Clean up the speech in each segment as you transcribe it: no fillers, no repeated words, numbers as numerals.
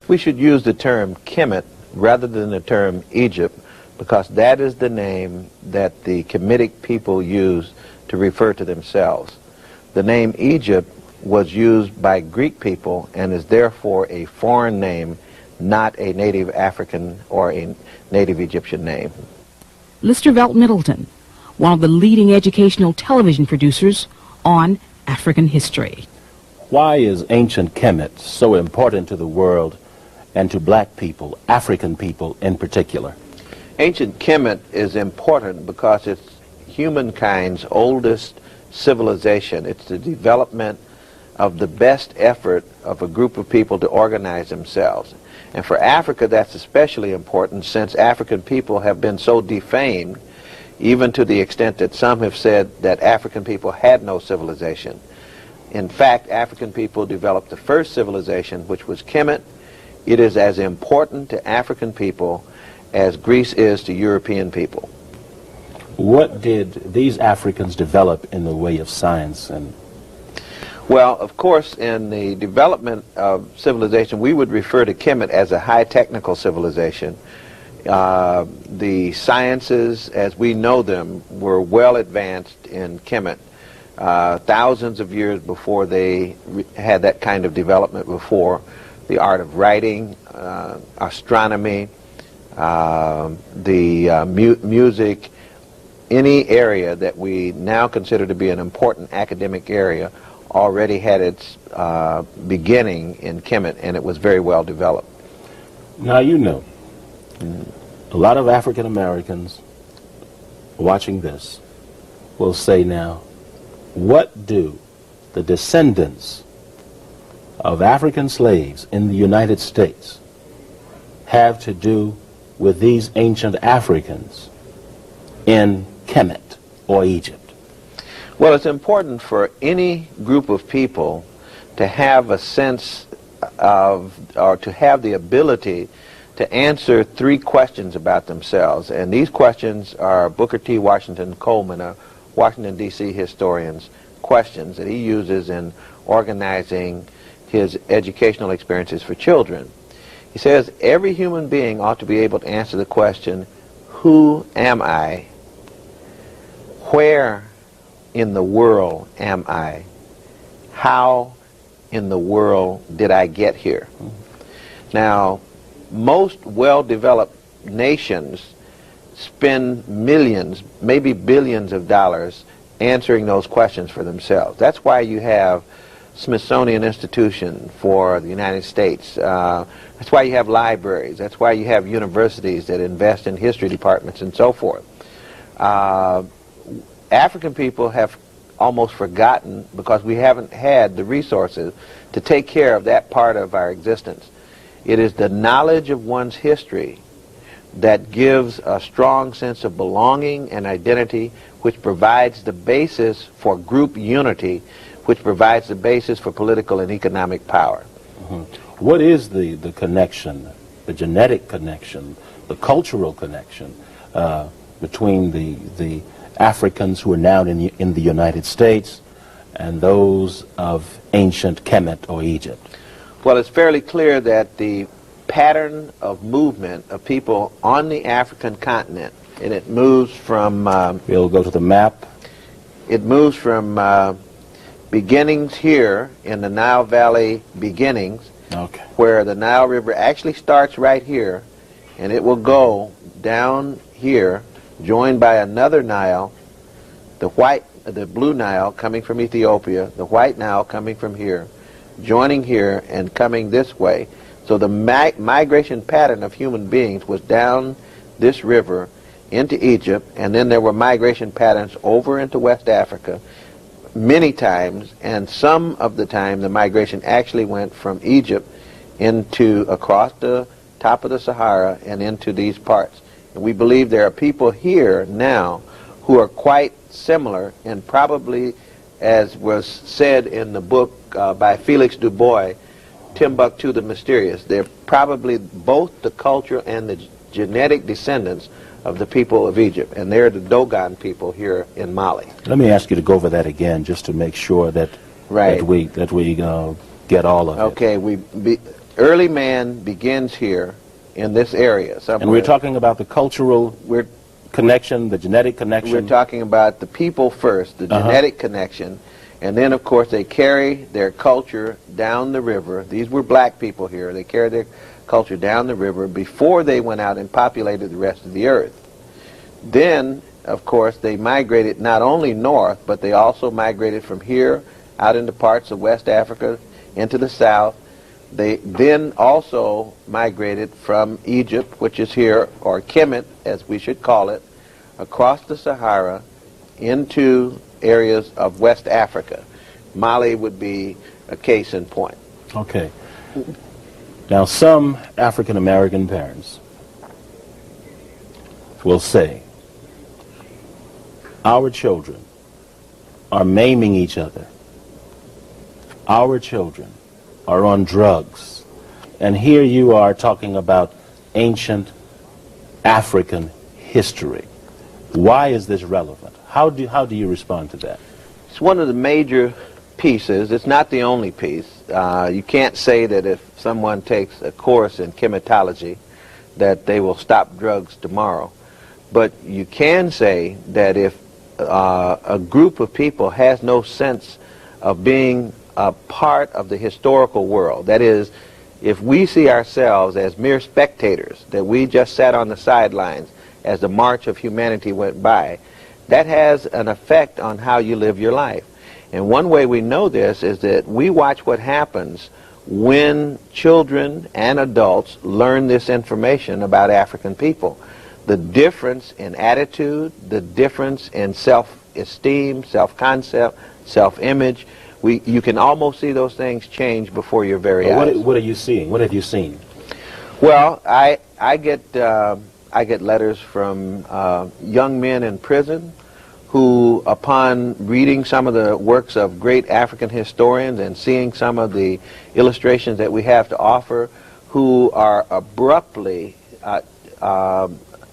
We should use the term Kemet rather than the term Egypt, because that is the name that the Kemetic people use to refer to themselves. The name Egypt was used by Greek people and is therefore a foreign name, not a native African or a native Egyptian name. Listervelt Middleton, one of the leading educational television producers on African history. Why is ancient Kemet so important to the world and to black people, African people in particular? Ancient Kemet is important because it's humankind's oldest civilization. It's the development of the best effort of a group of people to organize themselves. And for Africa, that's especially important since African people have been so defamed, even to the extent that some have said that African people had no civilization. In fact, African people developed the first civilization, which was Kemet. It is as important to African people as Greece is to European people. What did these Africans develop in the way of science? And well, of course, in the development of civilization, we would refer to Kemet as a high technical civilization. The sciences, as we know them, were well advanced in Kemet. Thousands of years before they had that kind of development before. The art of writing, astronomy, music, any area that we now consider to be an important academic area already had its beginning in Kemet, and it was very well developed. Now, you know, a lot of African Americans watching this will say now, what do the descendants of African slaves in the United States have to do with these ancient Africans in Kemet or Egypt? Well, it's important for any group of people to have a sense of, or to have the ability to answer three questions about themselves. And these questions are Booker T. Washington Coleman, a Washington, D.C. historian's questions that he uses in organizing his educational experiences for children. He says every human being ought to be able to answer the question, who am I? Where in the world am I? How in the world did I get here? Now, most well-developed nations spend millions, maybe billions of dollars answering those questions for themselves. That's why you have Smithsonian Institution for the United States. That's why you have libraries. That's why you have universities that invest in history departments and so forth. African people have almost forgotten, because we haven't had the resources to take care of that part of our existence. It is the knowledge of one's history that gives a strong sense of belonging and identity, which provides the basis for group unity, which provides the basis for political and economic power. What is the connection, the genetic connection, the cultural connection between the Africans who are now in the United States and those of ancient Kemet or Egypt? Well, it's fairly clear that the pattern of movement of people on the African continent, and it moves from... we'll go to the map. It moves from beginnings here in the Nile Valley beginnings, okay, where the Nile River actually starts right here, and it will go down here, joined by another Nile, the blue Nile coming from Ethiopia, the white Nile coming from here, joining here and coming this way. So the migration pattern of human beings was down this river into Egypt, and then there were migration patterns over into West Africa many times, and some of the time the migration actually went from Egypt into across the top of the Sahara and into these parts. And we believe there are people here now who are quite similar, and probably, as was said in the book by Felix Du Bois, Timbuktu the Mysterious, they're probably both the cultural and the genetic descendants of the people of Egypt, and they're the Dogon people here in Mali. Let me ask you to go over that again, just to make sure that right. that we get all of it. Okay, early man begins here in this area somewhere. And we're talking about the cultural connection, the genetic connection. We're talking about the people first, the genetic connection, and then of course they carry their culture down the river. These were black people here. They carried their culture down the river before they went out and populated the rest of the earth. Then, of course, they migrated not only north, but they also migrated from here out into parts of West Africa into the south. They then also migrated from Egypt, which is here, or Kemet, as we should call it, across the Sahara into areas of West Africa. Mali would be a case in point. Okay. Now, some African-American parents will say, our children are maiming each other. Our children are on drugs. And here you are talking about ancient African history. Why is this relevant? How do you respond to that? It's one of the major pieces. It's not the only piece. You can't say that if someone takes a course in chematology that they will stop drugs tomorrow. But you can say that if a group of people has no sense of being a part of the historical world, that is, if we see ourselves as mere spectators, that we just sat on the sidelines as the march of humanity went by, that has an effect on how you live your life. And one way we know this is that we watch what happens when children and adults learn this information about African people. The difference in attitude, the difference in self-esteem, self-concept, self-image, you can almost see those things change before your very eyes. What are you seeing? What have you seen? Well, I get letters from young men in prison who, upon reading some of the works of great African historians and seeing some of the illustrations that we have to offer, who are abruptly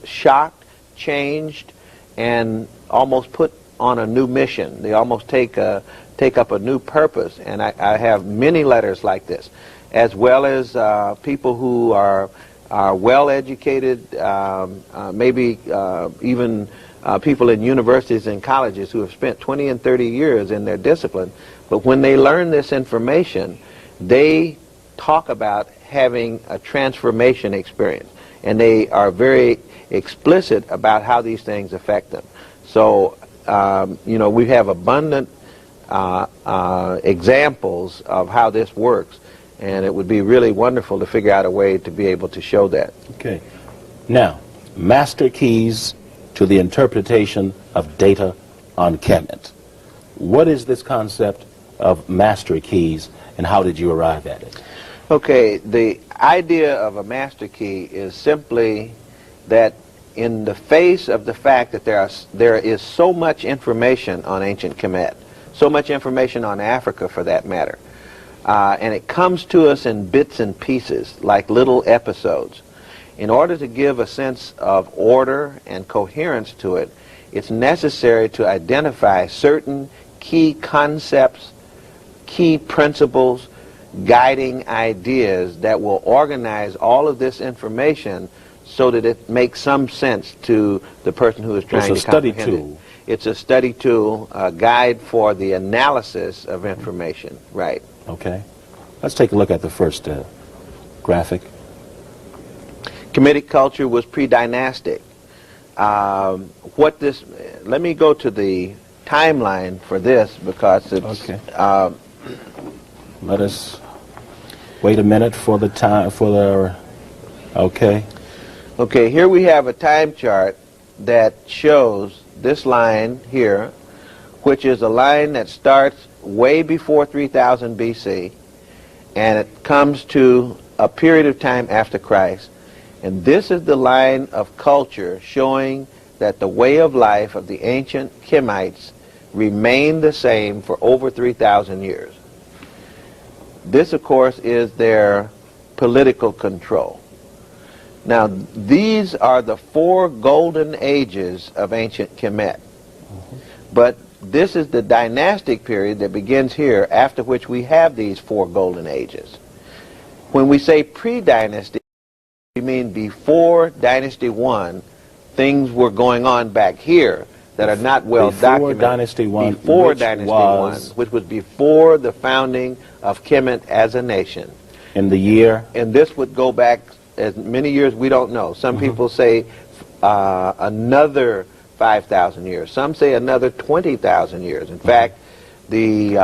shocked, changed, and almost put on a new mission. They almost take up a new purpose. And I have many letters like this, as well as people who are well-educated, maybe even people in universities and colleges who have spent 20 and 30 years in their discipline. But when they learn this information, they talk about having a transformation experience. And they are very explicit about how these things affect them. So, we have abundant examples of how this works. And it would be really wonderful to figure out a way to be able to show that. Okay. Now, master keys to the interpretation of data on Kemet. What is this concept of master keys, and how did you arrive at it? Okay, the idea of a master key is simply that in the face of the fact that there is so much information on ancient Kemet, so much information on Africa for that matter, and it comes to us in bits and pieces, like little episodes. In order to give a sense of order and coherence to it, it's necessary to identify certain key concepts, key principles, guiding ideas that will organize all of this information so that it makes some sense to the person who is trying to comprehend it. It's a study tool. It's a study tool, a guide for the analysis of information, right. Okay. Let's take a look at the first graphic. Kemetic culture was pre-dynastic. Let me go to the timeline for this because it's... Okay. Let us wait a minute for the time, okay. Okay, here we have a time chart that shows this line here, which is a line that starts way before 3000 BC, and it comes to a period of time after Christ. And this is the line of culture showing that the way of life of the ancient Kemites remained the same for over 3,000 years. This, of course, is their political control. Now, these are the 4 golden ages of ancient Kemet. But this is the dynastic period that begins here, after which we have these 4 golden ages. When we say pre-dynasty, we mean before Dynasty 1, things were going on back here that are not well documented. Dynasty 1, before Dynasty 1, which was before the founding of Kemet as a nation. In the year? And this would go back as many years we don't know. Some people say another 5,000 years. Some say another 20,000 years. In fact, the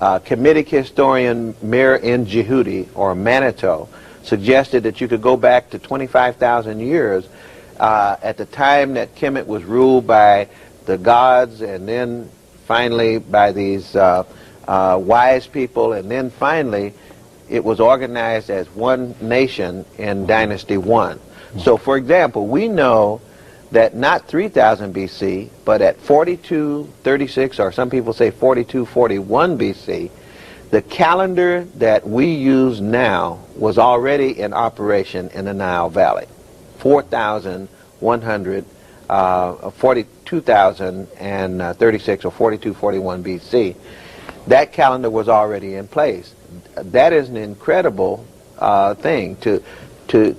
Kemetic historian Mir N. Jehudi, or Manito, suggested that you could go back to 25,000 years at the time that Kemet was ruled by the gods, and then finally by these wise people, and then finally it was organized as one nation in Dynasty 1. So, for example, we know that not 3000 BC, but at 4236, or some people say 4241 BC, the calendar that we use now was already in operation in the Nile Valley. 42,036 or 4241 BC. That calendar was already in place. That is an incredible thing to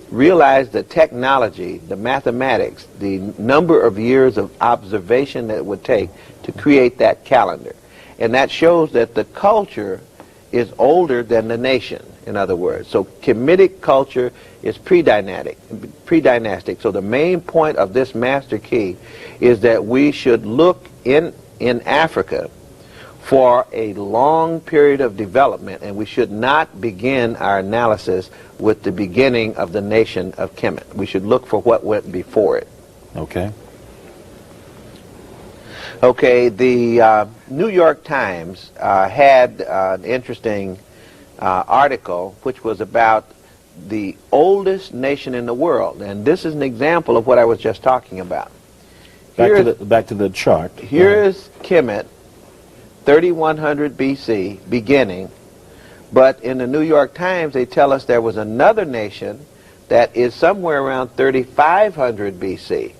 realize the technology, the mathematics, the number of years of observation that it would take to create that calendar. And that shows that the culture is older than the nation, in other words. So Kemetic culture is pre-dynastic. So the main point of this master key is that we should look in Africa for a long period of development, and we should not begin our analysis with the beginning of the nation of Kemet. We should look for what went before it. Okay. Okay, the New York Times had an interesting article which was about the oldest nation in the world, and this is an example of what I was just talking about. Back to the chart. Here is Kemet, 3100 BC, beginning, but in the New York Times they tell us there was another nation that is somewhere around 3500 BC,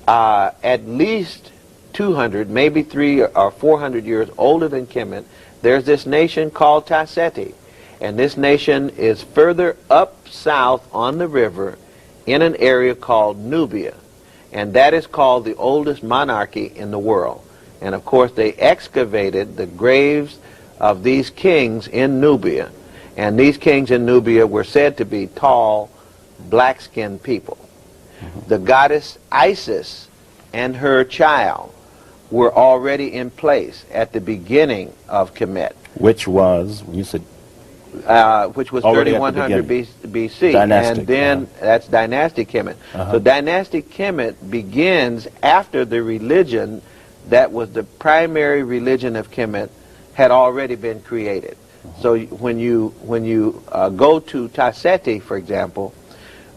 at least 200, maybe 300 or 400 years older than Kemet. There's this nation called Tasseti, and this nation is further up south on the river in an area called Nubia, and that is called the oldest monarchy in the world. And of course they excavated the graves of these kings in Nubia, and these kings in Nubia were said to be tall, black-skinned people. The goddess Isis and her child were already in place at the beginning of Kemet. Which was, you said? Which was Already 3100 BC. Dynastic, and then that's dynastic Kemet. So dynastic Kemet begins after the religion that was the primary religion of Kemet had already been created. So when you go to Tasseti, for example,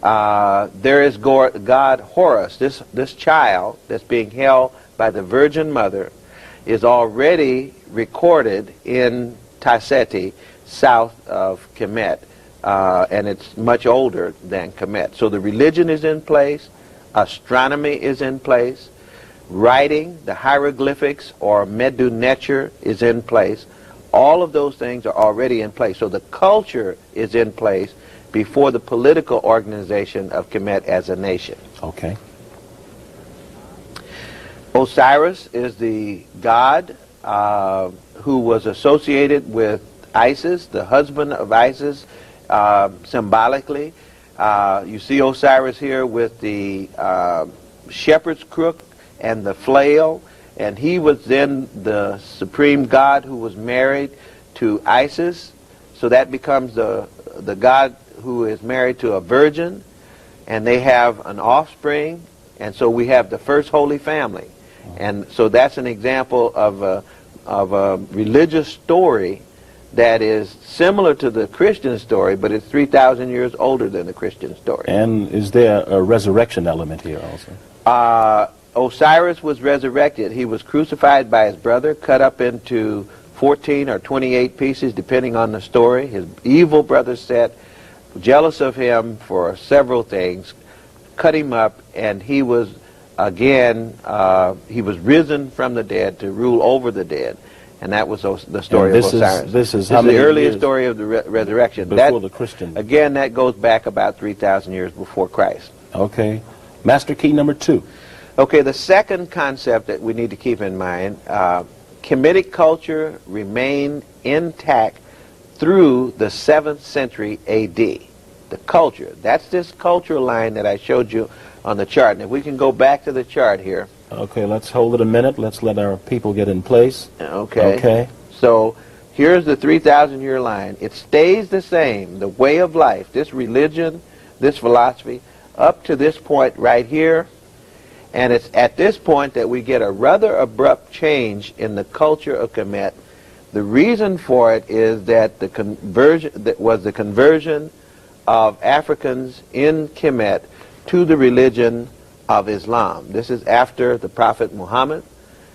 there is God Horus. This child that's being held by the Virgin Mother is already recorded in Tasseti, south of Kemet, and it's much older than Kemet. So the religion is in place, astronomy is in place, writing, the hieroglyphics or Medu Neter is in place. All of those things are already in place. So the culture is in place before the political organization of Kemet as a nation. Okay. Osiris is the god who was associated with Isis, the husband of Isis, symbolically. You see Osiris here with the shepherd's crook and the flail, and he was then the supreme god who was married to Isis. So that becomes the god who is married to a virgin, and they have an offspring, and so we have the first holy family. And so that's an example of a religious story that is similar to the Christian story, but it's 3,000 years older than the Christian story. And is there a resurrection element here also? Osiris was resurrected. He was crucified by his brother, cut up into 14 or 28 pieces, depending on the story. His evil brother Set, jealous of him for several things, cut him up, and he was, again, he was risen from the dead to rule over the dead. and that was the story of Osiris. This is the earliest story of the resurrection. Before the Christian. Again, that goes back about 3,000 years before Christ. Okay. Master key number 2. Okay, the second concept that we need to keep in mind, Kemetic culture remained intact through the 7th century A.D. The culture, that's this cultural line that I showed you on the chart. And if we can go back to the chart here. Okay, let's hold it a minute. Let's let our people get in place. Okay. Okay. So here's the 3,000-year line. It stays the same, the way of life, this religion, this philosophy, up to this point right here. And it's at this point that we get a rather abrupt change in the culture of Kemet. The reason for it is that the conversion of Africans in Kemet to the religion of Islam. This is after the Prophet Muhammad,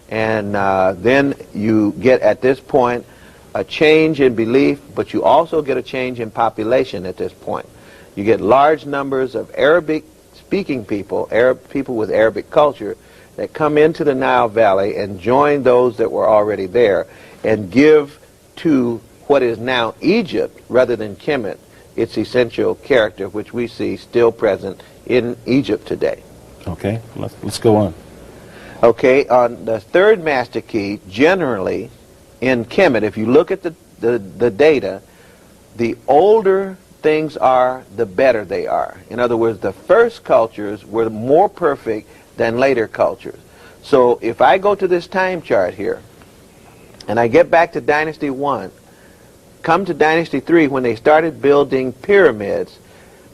and then you get at this point a change in belief, but you also get a change in population at this point. You get large numbers of Arabic-speaking people, people with Arabic culture, that come into the Nile Valley and join those that were already there and give to what is now Egypt, rather than Kemet, its essential character, which we see still present in Egypt today. Okay, let's go on. Okay, on the third master key, generally in Kemet, if you look at the data, the older things are, the better they are. In other words, the first cultures were more perfect than later cultures. So if I go to this time chart here, and I get back to Dynasty 1, come to Dynasty 3 when they started building pyramids,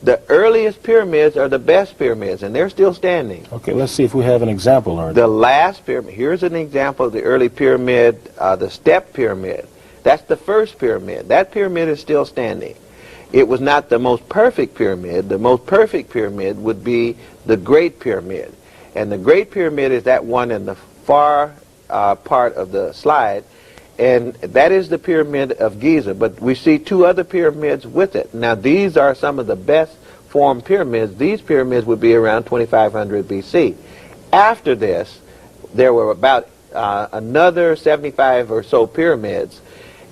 the earliest pyramids are the best pyramids, and they're still standing. Okay, let's see if we have an example. The last pyramid, here's an example of the early pyramid, the Step Pyramid. That's the first pyramid. That pyramid is still standing. It was not the most perfect pyramid. The most perfect pyramid would be the Great Pyramid. And the Great Pyramid is that one in the far part of the slide. And that is the Pyramid of Giza. But we see two other pyramids with it. Now, these are some of the best formed pyramids. These pyramids would be around 2500 BC. After this, there were about another 75 or so pyramids,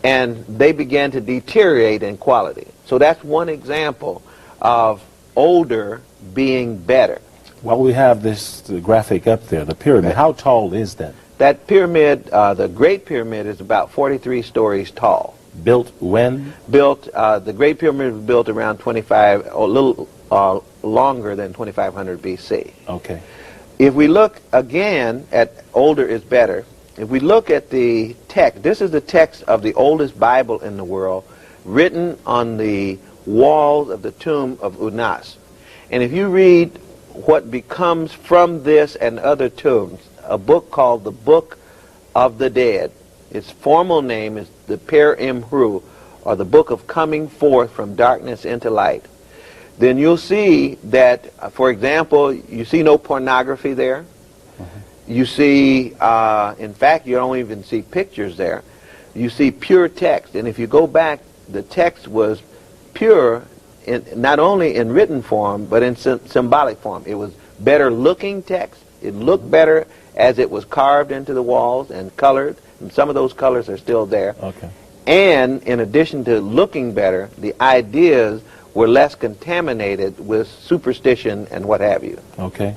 and they began to deteriorate in quality. So that's one example of older being better. Well, we have this graphic up there, the pyramid. How tall is that? That pyramid, the Great Pyramid, is about 43 stories tall. Built when? The Great Pyramid was built around 25, a little longer than 2500 BC. Okay. If we look again at older is better, if we look at the text, this is the text of the oldest Bible in the world, written on the walls of the tomb of Unas. And if you read what becomes from this and other tombs, a book called the Book of the Dead. Its formal name is the Per Imhru, or the Book of Coming Forth from Darkness into Light. Then you'll see that, for example, you see no pornography there. You see, in fact, you don't even see pictures there. You see pure text. And if you go back, the text was pure, not only in written form, but in symbolic form. It was better looking text. It looked better as it was carved into the walls and colored, and some of those colors are still there. Okay. And in addition to looking better, the ideas were less contaminated with superstition and what have you. Okay.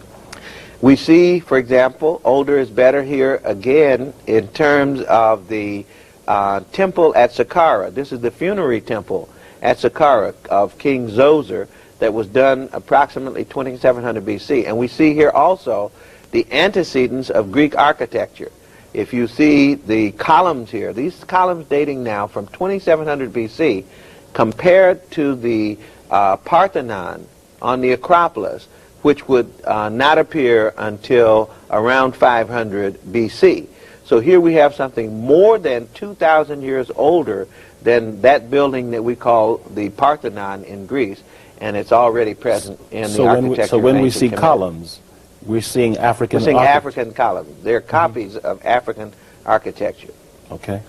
We see, for example, older is better here again in terms of the temple at Saqqara. This is the funerary temple at Saqqara of King Zoser that was done approximately 2700 BC. And we see here also the antecedents of Greek architecture. If you see the columns here, these columns dating now from 2700 BC, compared to the Parthenon on the Acropolis, which would not appear until around 500 BC. So here we have something more than 2,000 years older than that building that we call the Parthenon in Greece, and it's already present in the architecture. So when we see Kemet. columns, we're seeing African. We're seeing African columns. They're copies of African architecture. Okay.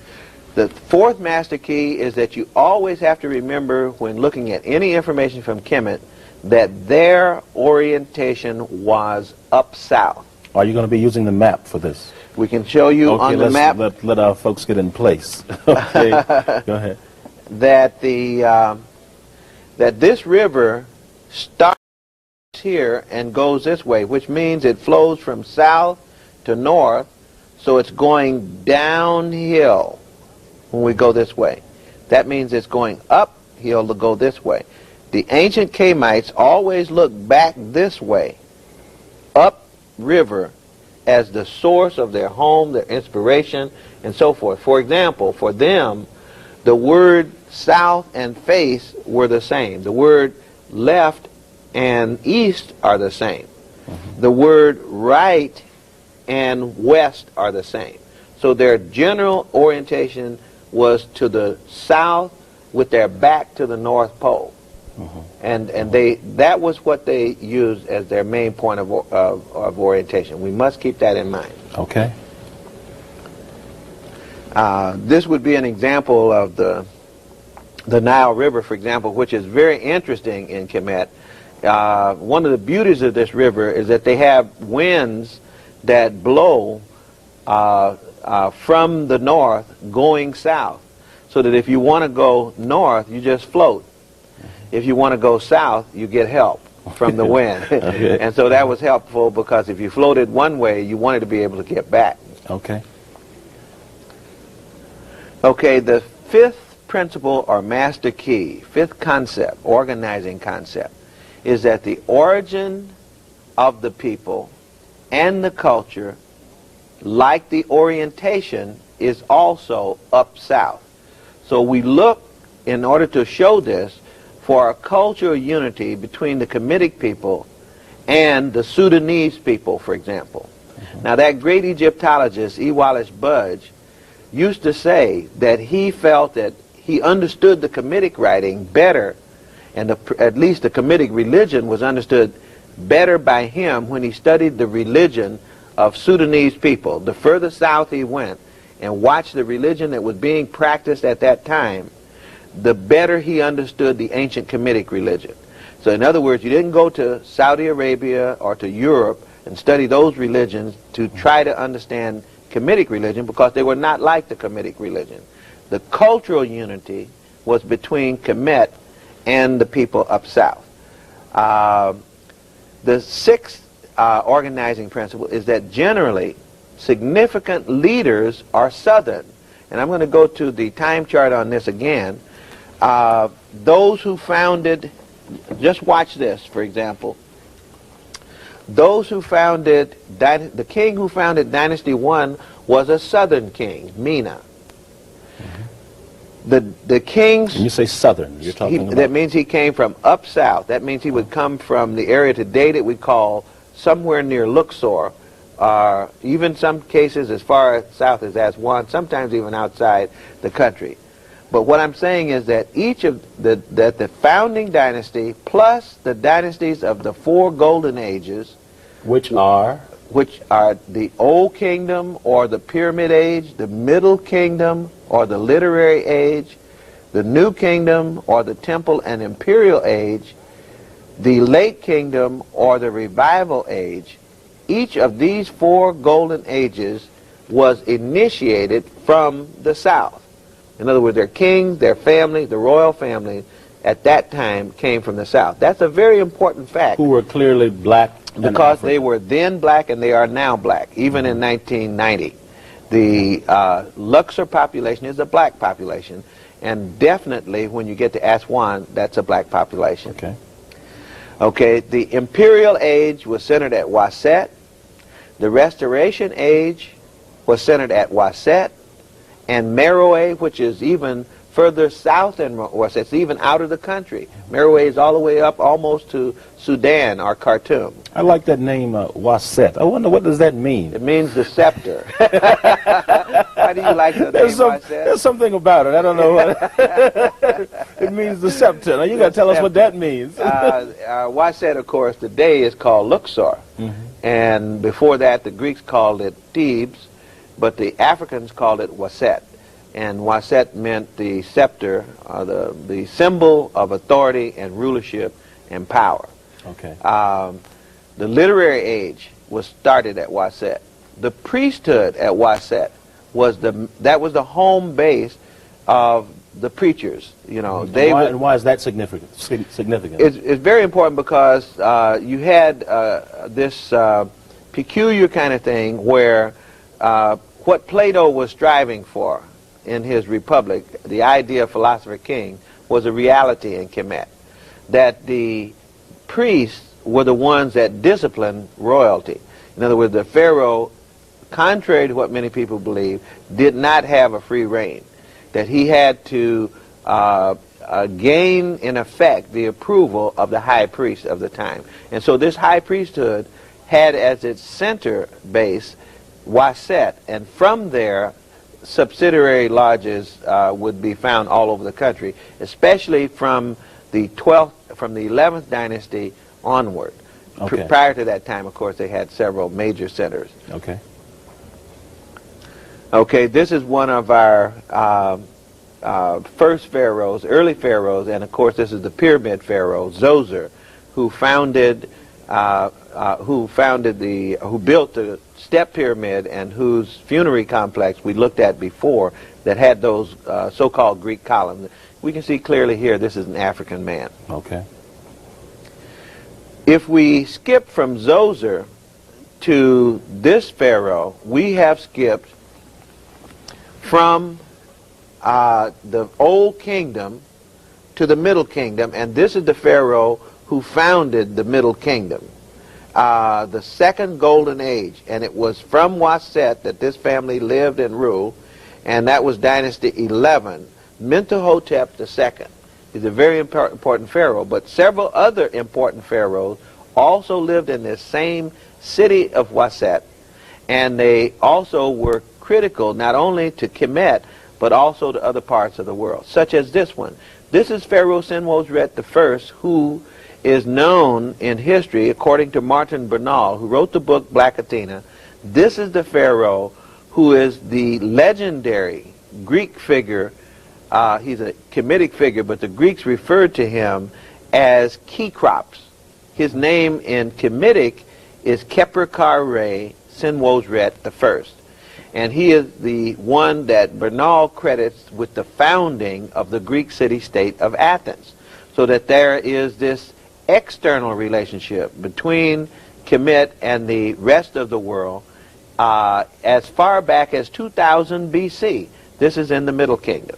The fourth master key is that you always have to remember when looking at any information from Kemet that their orientation was up south. Are you going to be using the map for this? We can show you on the map let our folks get in place. Okay, go ahead. That that this river starts here and goes this way, which means it flows from south to north, so it's going downhill when we go this way. That means it's going uphill to go this way. The ancient Kamites always looked back this way, up river, as the source of their home, their inspiration, and so forth. For example, for them, the word south and face were the same. The word left and east are the same. The word right and west are the same. So their general orientation was to the south with their back to the North Pole. And that was what they used as their main point of orientation. We must keep that in mind. Okay. This would be an example of the Nile River, for example, which is very interesting in Kemet. One of the beauties of this river is that they have winds that blow from the north going south, so that if you want to go north, you just float. If you want to go south, you get help from the wind. Okay. And so that was helpful, because if you floated one way, you wanted to be able to get back. Okay. Okay, the fifth principle or master key, fifth concept, organizing concept, is that the origin of the people and the culture, like the orientation, is also up south. So we look, in order to show this, for a cultural unity between the Kemetic people and the Sudanese people, for example. Now, that great Egyptologist, E. Wallace Budge, used to say that he felt that he understood the Kemetic writing better, and at least the Kemetic religion was understood better by him when he studied the religion of Sudanese people. The further south he went and watched the religion that was being practiced at that time, the better he understood the ancient Kemetic religion. So in other words, you didn't go to Saudi Arabia or to Europe and study those religions to try to understand Kemetic religion, because they were not like the Kemetic religion. The cultural unity was between Kemet and the people up south. The sixth organizing principle is that generally significant leaders are southern. And I'm going to go to the time chart on this again. Those who founded, just watch this, for example. Those who founded, the king who founded Dynasty 1 was a southern king, Mina. The kings... When you say southern, you're talking about... That means he came from up south. That means he would come from the area today that we call somewhere near Luxor, even some cases as far south as Aswan, sometimes even outside the country. But what I'm saying is that each of the founding dynasty plus the dynasties of the four golden ages, which are the Old Kingdom or the Pyramid Age, the Middle Kingdom or the Literary Age, the New Kingdom or the Temple and Imperial Age, the Late Kingdom or the Revival Age, each of these four golden ages was initiated from the south. In other words, their kings, their family, the royal family at that time came from the south. That's a very important fact. Who were clearly black and because African. they were then black and they are now black, even in 1990. The Luxor population is a black population, and definitely when you get to Aswan, that's a black population. Okay. Okay, the Imperial Age was centered at Waset. The Restoration Age was centered at Waset. And Meroe, which is even further south than Waset, it's even out of the country. Meroe is all the way up almost to Sudan or Khartoum. I like that name, Waset. I wonder, what does that mean? It means the scepter. Why do you like the name Waset? There's something about it. I don't know what. It means the scepter. Now you got to tell us what that means. Waset, of course, today is called Luxor. And before that, the Greeks called it Thebes, but the Africans called it Waset. And Waset meant the scepter, the symbol of authority and rulership and power. Okay. The literary age was started at Waset. the priesthood at Waset was the home base of the preachers. You know, and why is that significant? It's very important because you had this peculiar kind of thing where what Plato was striving for in his Republic, the idea of philosopher king, was a reality in Kemet. That the priests were the ones that disciplined royalty. In other words, the pharaoh, contrary to what many people believe, did not have a free reign. That he had to gain, in effect, the approval of the high priest of the time. And so this high priesthood had as its center base Waset, and from there subsidiary lodges would be found all over the country, especially from the 11th dynasty onward. Okay. Prior to that time, of course, they had several major centers. Okay. Okay, this is one of our first pharaohs, early pharaohs, and of course this is the pyramid pharaoh, Zoser, who built the step pyramid and whose funerary complex we looked at before that had those so-called Greek columns. We can see clearly here this is an African man. Okay. If we skip from Zoser to this pharaoh, we have skipped from the Old Kingdom to the Middle Kingdom, and this is the pharaoh who founded the Middle Kingdom, the Second Golden Age, and it was from Waset that this family lived and ruled, and that was Dynasty 11, Mentuhotep II. He's a very important pharaoh, but several other important pharaohs also lived in this same city of Waset, and they also were critical not only to Kemet, but also to other parts of the world, such as this one. This is Pharaoh Senwosret I, who is known in history, according to Martin Bernal, who wrote the book Black Athena. This is the pharaoh who is the legendary Greek figure. He's a Kemetic figure, but the Greeks referred to him as Kekrops. His name in Kemetic is Keperkare Senwosret I. And he is the one that Bernal credits with the founding of the Greek city-state of Athens. So that there is this external relationship between Kemet and the rest of the world as far back as 2000 BC. This is in the Middle Kingdom.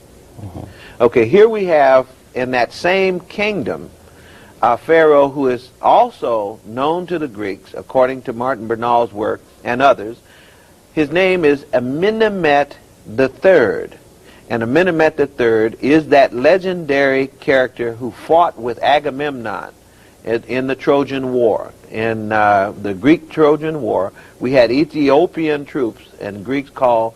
Okay, here we have in that same kingdom a pharaoh who is also known to the Greeks, according to Martin Bernal's work and others. His name is Amenemhet III. And Amenemhet III is that legendary character who fought with Agamemnon in the Trojan War. In the Greek-Trojan War, we had Ethiopian troops, and Greeks called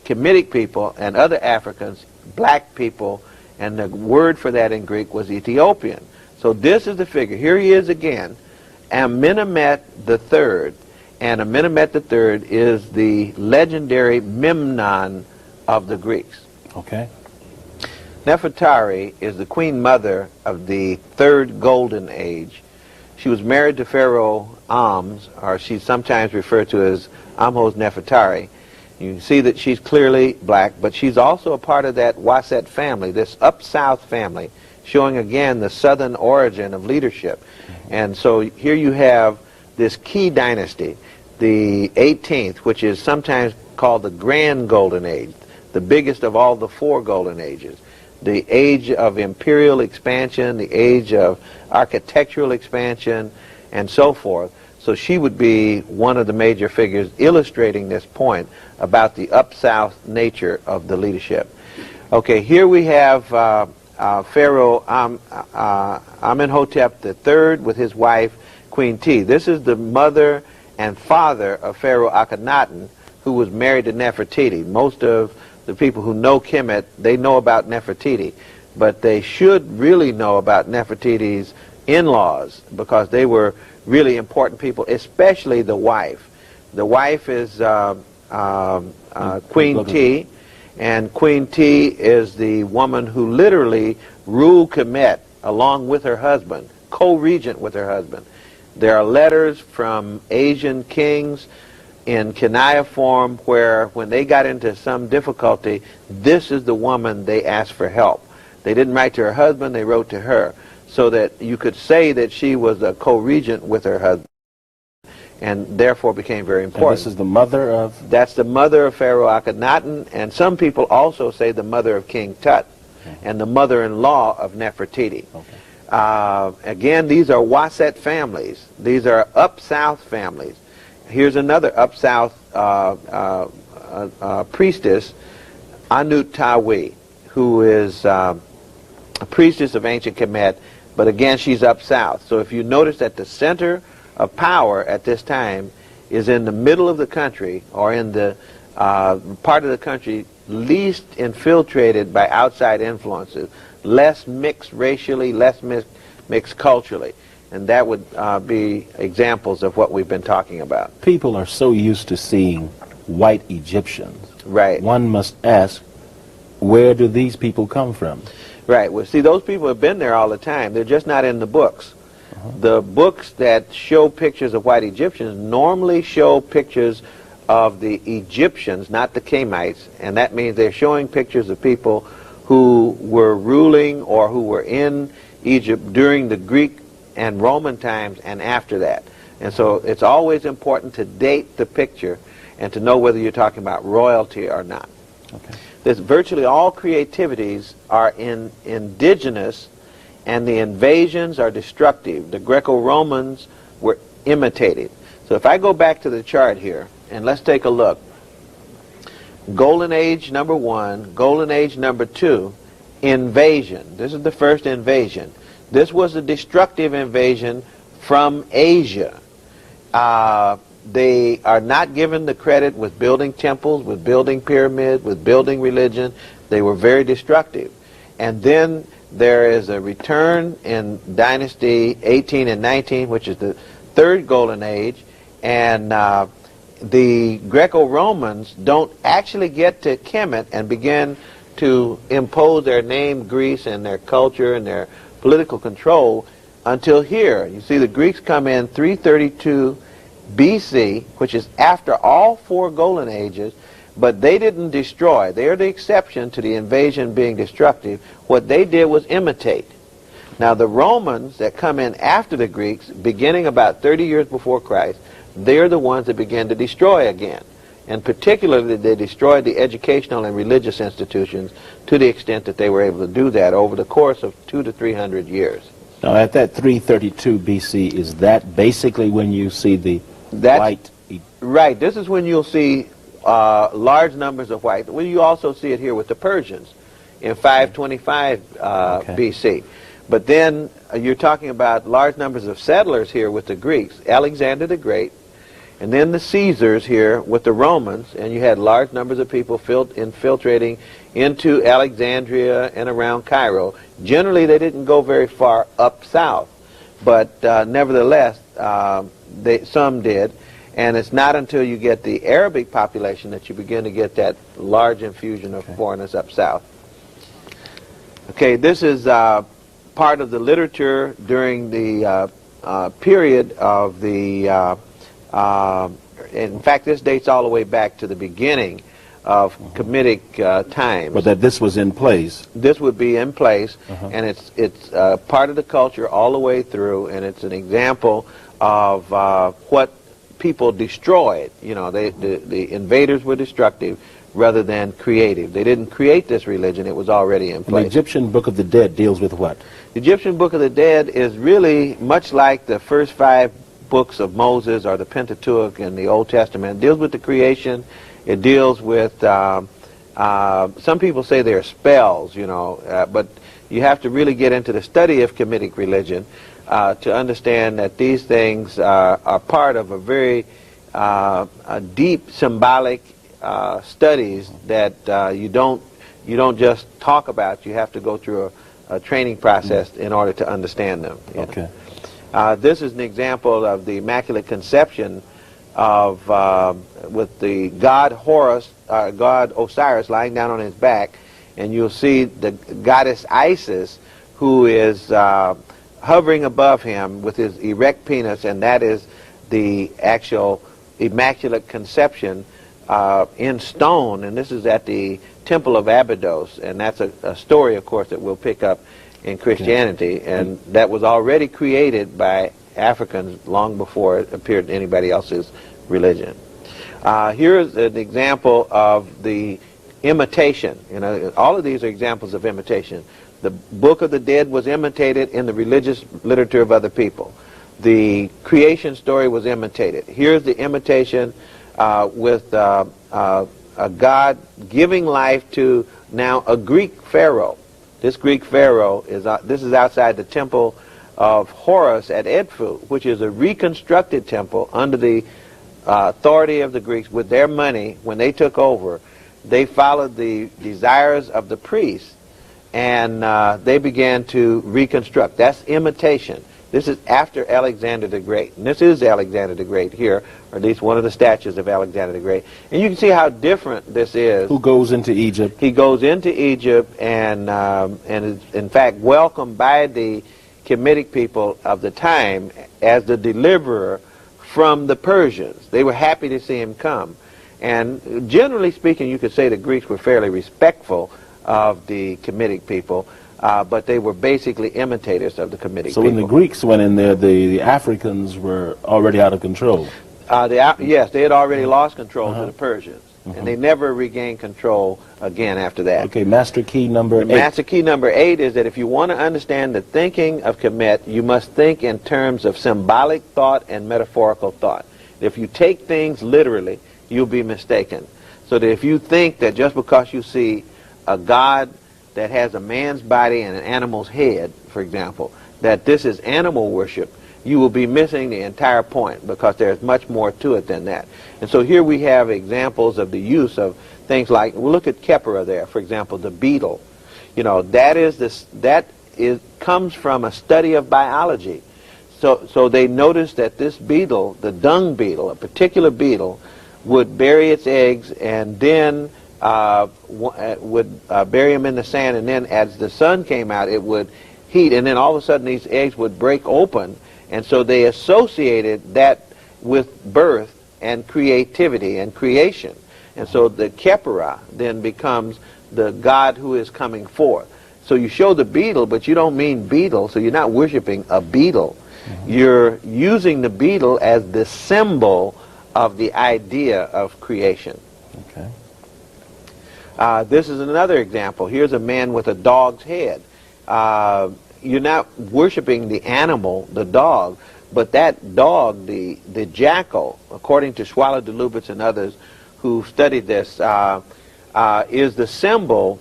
Kemetic people and other Africans black people, and the word for that in Greek was Ethiopian. So this is the figure. Here he is again, Amenemhet III. And Amenemhet III is the legendary Memnon of the Greeks. Okay. Nefertari is the queen mother of the Third Golden Age. She was married to Pharaoh Ams, or she's sometimes referred to as Amhos Nefertari. You can see that she's clearly black, but she's also a part of that Waset family, this up-south family, showing again the southern origin of leadership. And so here you have this key dynasty, the 18th, which is sometimes called the Grand Golden Age, the biggest of all the four Golden Ages. The age of imperial expansion, the age of architectural expansion, and so forth. So she would be one of the major figures illustrating this point about the up-south nature of the leadership. Okay, here we have Pharaoh Amenhotep III with his wife, Queen T. This is the mother and father of Pharaoh Akhenaten, who was married to Nefertiti. Most of the people who know Kemet, they know about Nefertiti, but they should really know about Nefertiti's in-laws, because they were really important people, especially the wife. The wife is Queen T, and Queen T is the woman who literally ruled Kemet along with her husband, co-regent with her husband. There are letters from Asian kings in cuneiform, where when they got into some difficulty, this is the woman they asked for help. They didn't write to her husband, they wrote to her, so that you could say that she was a co-regent with her husband, and therefore became very important. And this is the mother of? That's the mother of Pharaoh Akhenaten, and some people also say the mother of King Tut, and the mother-in-law of Nefertiti. Again, these are Waset families. These are up-south families. Here's another up-south priestess, Anut Tawi, who is a priestess of ancient Kemet, but again, she's up-south. So if you notice that the center of power at this time is in the middle of the country, or in the part of the country least infiltrated by outside influences, less mixed racially, less mixed culturally. And that would be examples of what we've been talking about. People are so used to seeing white Egyptians. Right. One must ask, where do these people come from? Right. Well, see, those people have been there all the time. They're just not in the books. The books that show pictures of white Egyptians normally show pictures of the Egyptians, not the Kamites, and that means they're showing pictures of people who were ruling or who were in Egypt during the Greek and Roman times and after that. And so it's always important to date the picture and to know whether you're talking about royalty or not. Okay. There's virtually all creativities are indigenous, and the invasions are destructive. The Greco-Romans were imitated. So if I go back to the chart here, and let's take a look. Golden Age number 1, Golden Age number 2, invasion. This is the first invasion. This was a destructive invasion from Asia. They are not given the credit with building temples, with building pyramids, with building religion. They were very destructive. And then there is a return in Dynasty 18 and 19, which is the third Golden Age, and the Greco-Romans don't actually get to Kemet and begin to impose their name, Greece, and their culture and their political control until here. You see, the Greeks come in 332 BC, which is after all four Golden Ages, but they didn't destroy. They are the exception to the invasion being destructive. What they did was imitate. Now, the Romans that come in after the Greeks, beginning about 30 years before Christ, they're the ones that begin to destroy again. And particularly, they destroyed the educational and religious institutions to the extent that they were able to do that over the course of 200 to 300 years. Now, at that 332 BC, is that basically when you see the white? Right. This is when you'll see large numbers of white. Well, you also see it here with the Persians in 525 BC. But then you're talking about large numbers of settlers here with the Greeks, Alexander the Great, and then the Caesars here with the Romans, and you had large numbers of people infiltrating into Alexandria and around Cairo. Generally, they didn't go very far up south, but nevertheless, some did. And it's not until you get the Arabic population that you begin to get that large infusion of foreigners up south. Okay, this is part of the literature during the period of the in fact, this dates all the way back to the beginning of Kemetic times. But that this was in place. This would be in place, and it's part of the culture all the way through, and it's an example of what people destroyed. You know, the invaders were destructive rather than creative. They didn't create this religion, it was already in place. The Egyptian Book of the Dead deals with what? The Egyptian Book of the Dead is really much like the first 5 books of Moses or the Pentateuch in the Old Testament. It deals with the creation. It deals with, some people say they're spells, you know, but you have to really get into the study of Kemetic religion to understand that these things are part of a very deep symbolic studies that you don't just talk about. You have to go through a training process in order to understand them. Yeah. Okay. This is an example of the Immaculate Conception of with the god Horus, god Osiris lying down on his back, and you'll see the goddess Isis, who is hovering above him with his erect penis, and that is the actual Immaculate Conception in stone, and this is at the Temple of Abydos, and that's a story, of course, that we'll pick up in Christianity, and that was already created by Africans long before it appeared in anybody else's religion. Here is an example of the imitation. You know, all of these are examples of imitation. The Book of the Dead was imitated in the religious literature of other people. The creation story was imitated. Here's the imitation with a God giving life to now a Greek pharaoh. This Greek pharaoh this is outside the temple of Horus at Edfu, which is a reconstructed temple under the authority of the Greeks with their money. When they took over, they followed the desires of the priests, and they began to reconstruct. That's imitation. This is after Alexander the Great. And this is Alexander the Great here, or at least one of the statues of Alexander the Great. And you can see how different this is. Who goes into Egypt? He goes into Egypt and is, in fact, welcomed by the Kemetic people of the time as the deliverer from the Persians. They were happy to see him come. And generally speaking, you could say the Greeks were fairly respectful of the Kemetic people, but they were basically imitators of the Kemetic people. So when the Greeks went in there, the Africans were already out of control. Yes, they had already lost control to the Persians, and they never regained control again after that. Okay, master key number 8. Master key number 8 is that if you want to understand the thinking of Kemet, you must think in terms of symbolic thought and metaphorical thought. If you take things literally, you'll be mistaken. So that if you think that just because you see a God that has a man's body and an animal's head, for example, that this is animal worship, you will be missing the entire point, because there's much more to it than that. And so here we have examples of the use of things like, well, look at Khepera there, for example, the beetle. You know, comes from a study of biology. So they noticed that this beetle, the dung beetle, a particular beetle, would bury its eggs and then would bury them in the sand, and then as the sun came out, it would heat, and then all of a sudden these eggs would break open, and so they associated that with birth and creativity and creation. And so the Khepera then becomes the God who is coming forth. So you show the beetle, but you don't mean beetle, so you're not worshiping a beetle. You're using the beetle as the symbol of the idea of creation. Okay. This is another example. Here's a man with a dog's head. You're not worshiping the animal, the dog, but that dog, the jackal, according to Schwaller de Lubitz and others who studied this, is the symbol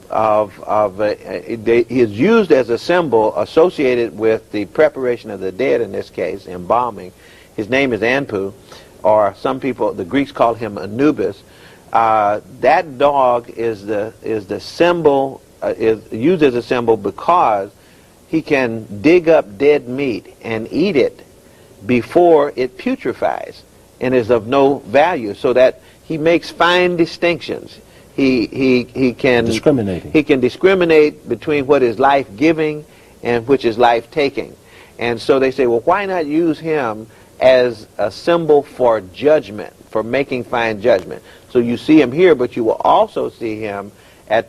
he is used as a symbol associated with the preparation of the dead, in this case, embalming. His name is Anpu, or some people, the Greeks call him Anubis. That dog is the symbol, is used as a symbol because he can dig up dead meat and eat it before it putrefies and is of no value, so that he makes fine distinctions. He can discriminate between what is life-giving and which is life-taking. And so they say, well, why not use him as a symbol for judgment, for making fine judgment? So you see him here, but you will also see him at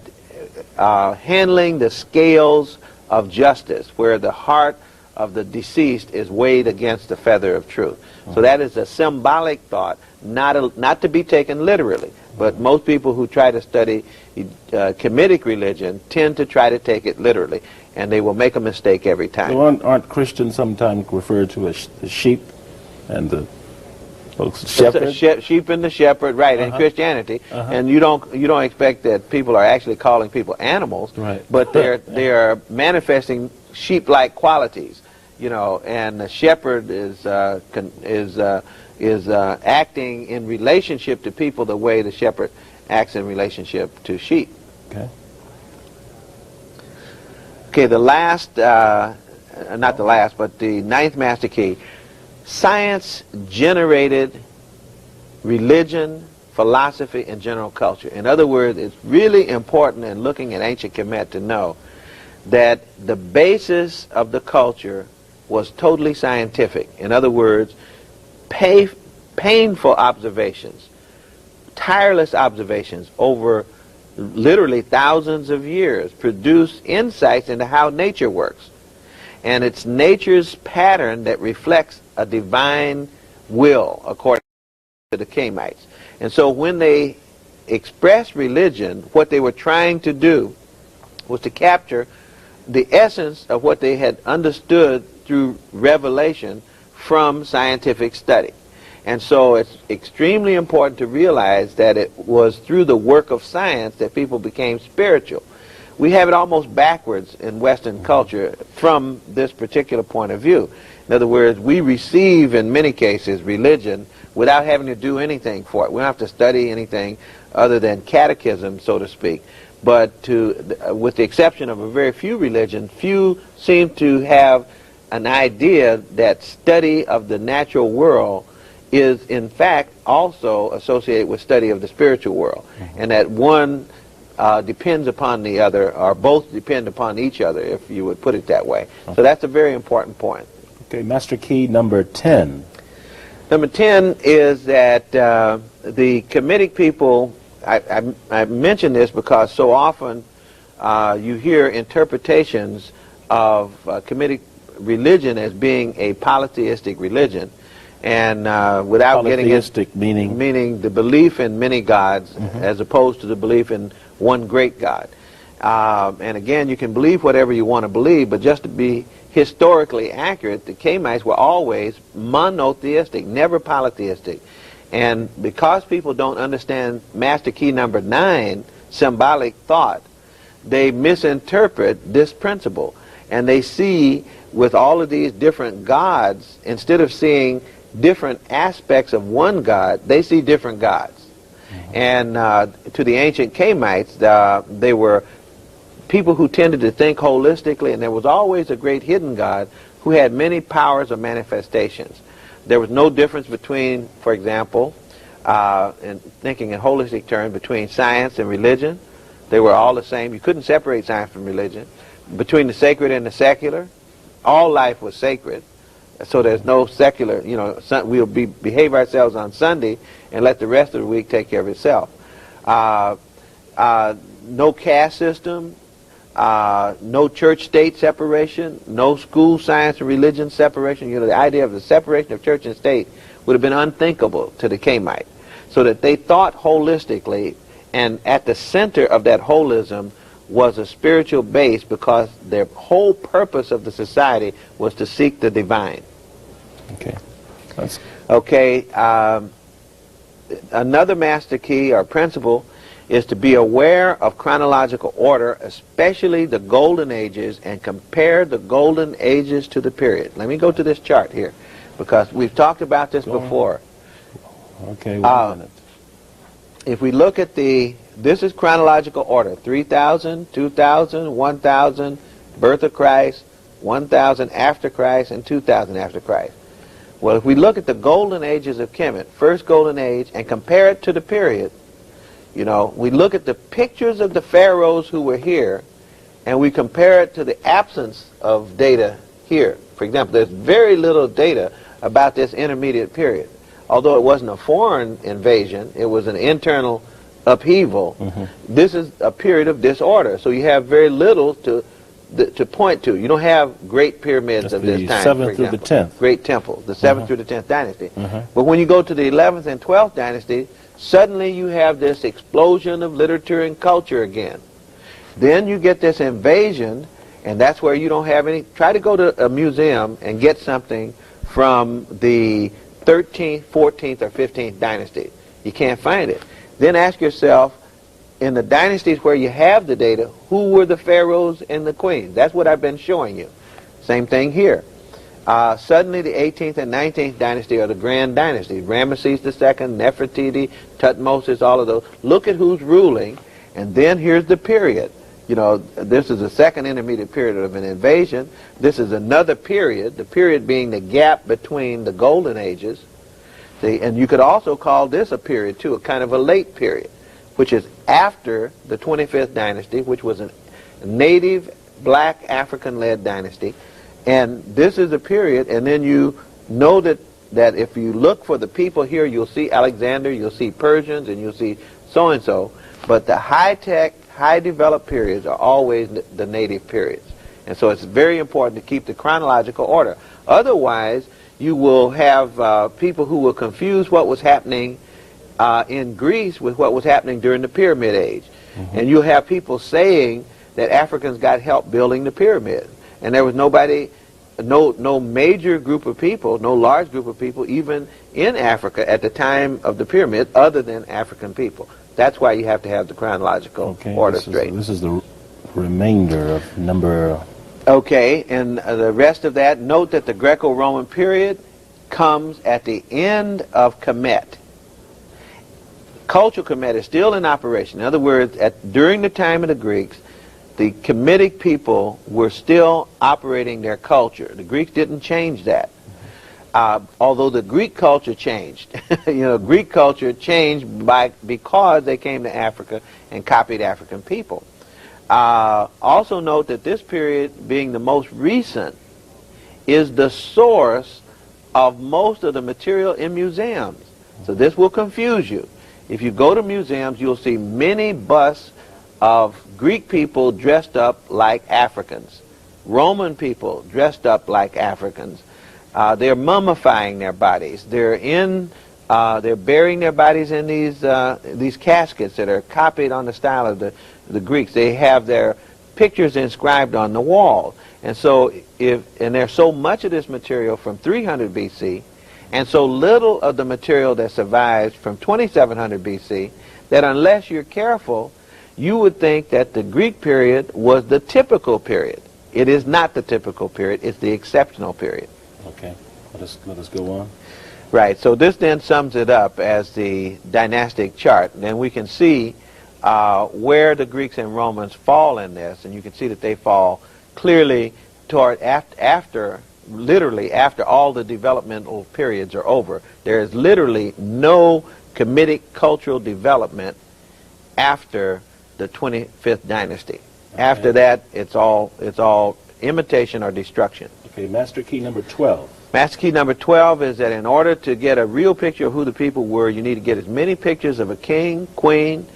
handling the scales of justice, where the heart of the deceased is weighed against the feather of truth. So that is a symbolic thought, not to be taken literally. But most people who try to study Kemetic religion tend to try to take it literally, and they will make a mistake every time. So aren't Christians sometimes referred to as the sheep and the shepherd? Sheep and the shepherd, right? In Christianity, and you don't expect that people are actually calling people animals, right? But they are manifesting sheep-like qualities, you know. And the shepherd is acting in relationship to people the way the shepherd acts in relationship to sheep. Okay. Okay, the last, not the last, but the ninth master key. Science generated religion, philosophy, and general culture. In other words, it's really important in looking at ancient Kemet to know that the basis of the culture was totally scientific. In other words, pay painful observations, tireless observations over literally thousands of years, produce insights into how nature works. And it's nature's pattern that reflects a divine will, according to the Kamites. And so when they expressed religion, what they were trying to do was to capture the essence of what they had understood through revelation from scientific study. And so it's extremely important to realize that it was through the work of science that people became spiritual. We have it almost backwards in Western culture from this particular point of view. In other words, we receive, in many cases, religion without having to do anything for it. We don't have to study anything other than catechism, so to speak. But with the exception of a very few religions, few seem to have an idea that study of the natural world is in fact also associated with study of the spiritual world, and that one depends upon the other, or both depend upon each other, if you would put it that way. So that's a very important point. Okay, Master Key number 10. Number 10 is that the Kemetic people, I mention this because so often you hear interpretations of Kemetic religion as being a polytheistic religion, and without getting polytheistic meaning the belief in many gods as opposed to the belief in one great God. And again, you can believe whatever you want to believe, but just to be historically accurate, the Kamites were always monotheistic, never polytheistic. And because people don't understand Master Key number 9, symbolic thought, they misinterpret this principle. And they see with all of these different gods, instead of seeing different aspects of one God, they see different gods. And to the ancient Kamites, they were people who tended to think holistically, and there was always a great hidden God who had many powers or manifestations. There was no difference between, for example, in thinking in holistic terms, between science and religion. They were all the same. You couldn't separate science from religion. Between the sacred and the secular, all life was sacred. So there's no secular, we'll behave ourselves on Sunday and let the rest of the week take care of itself. No caste system, no church-state separation, no school, science, and religion separation. The idea of the separation of church and state would have been unthinkable to the Kamite. So that they thought holistically, and at the center of that holism was a spiritual base, because their whole purpose of the society was to seek the divine. Okay. Okay. Another master key or principle is to be aware of chronological order, especially the golden ages, and compare the golden ages to the period. Let me go to this chart here, because we've talked about this before. Okay, 1 minute. If we look at this is chronological order: 3000, 2000, 1000, birth of Christ, 1000 after Christ, and 2000 after Christ. Well, if we look at the golden ages of Kemet, first golden age, and compare it to the period, we look at the pictures of the pharaohs who were here, and we compare it to the absence of data here. For example, there's very little data about this intermediate period. Although it wasn't a foreign invasion, it was an internal upheaval. This is a period of disorder, so you have very little to point to. You don't have great pyramids of this time, the 7th through the 10th. Great temples, the 7th through the 10th dynasty. But when you go to the 11th and 12th dynasty, suddenly you have this explosion of literature and culture again. Then you get this invasion, and that's where you don't have any. Try to go to a museum and get something from the 13th, 14th, or 15th dynasty. You can't find it. Then ask yourself, in the dynasties where you have the data, who were the pharaohs and the queens? That's what I've been showing you. Same thing here. Suddenly the 18th and 19th dynasty are the grand dynasties. Ramesses II, Nefertiti, Tutmosis, all of those. Look at who's ruling, and then here's the period. This is the second intermediate period of an invasion. This is another period, the period being the gap between the golden ages. And you could also call this a period, too, a kind of a late period, which is after the 25th dynasty, which was a native black African-led dynasty. And this is a period, and then you know that that if you look for the people here, you'll see Alexander, you'll see Persians, and you'll see so-and-so. But the high-tech, high-developed periods are always the native periods. And so it's very important to keep the chronological order. Otherwise, you will have people who will confuse what was happening in Greece with what was happening during the Pyramid Age. And you'll have people saying that Africans got help building the pyramid. And there was nobody, no major group of people, no large group of people, even in Africa at the time of the pyramid, other than African people. That's why you have to have the chronological order straight. This is the remainder of number... Okay, and the rest of that, note that the Greco-Roman period comes at the end of Kemet. Cultural Kemet is still in operation. In other words, during the time of the Greeks, the Kemetic people were still operating their culture. The Greeks didn't change that. Although the Greek culture changed. Greek culture changed because they came to Africa and copied African people. Also note that this period, being the most recent, is the source of most of the material in museums. So this will confuse you. If you go to museums, you'll see many busts of Greek people dressed up like Africans, Roman people dressed up like Africans. They're mummifying their bodies. They're burying their bodies in these caskets that are copied on the style of the Greeks. They have their pictures inscribed on the wall. And so there's so much of this material from 300 BC and so little of the material that survives from 2700 BC that unless you're careful, you would think that the Greek period was the typical period. It is not the typical period. It's the exceptional period. Okay. Let us go on. Right. So this then sums it up as the dynastic chart. And then we can see where the Greeks and Romans fall in this, and you can see that they fall clearly toward literally after all the developmental periods are over. There is literally no Kemetic cultural development after the 25th dynasty. Okay. After that, it's all imitation or destruction. Okay, master key number 12. Master key number 12 is that in order to get a real picture of who the people were, you need to get as many pictures of a king, queen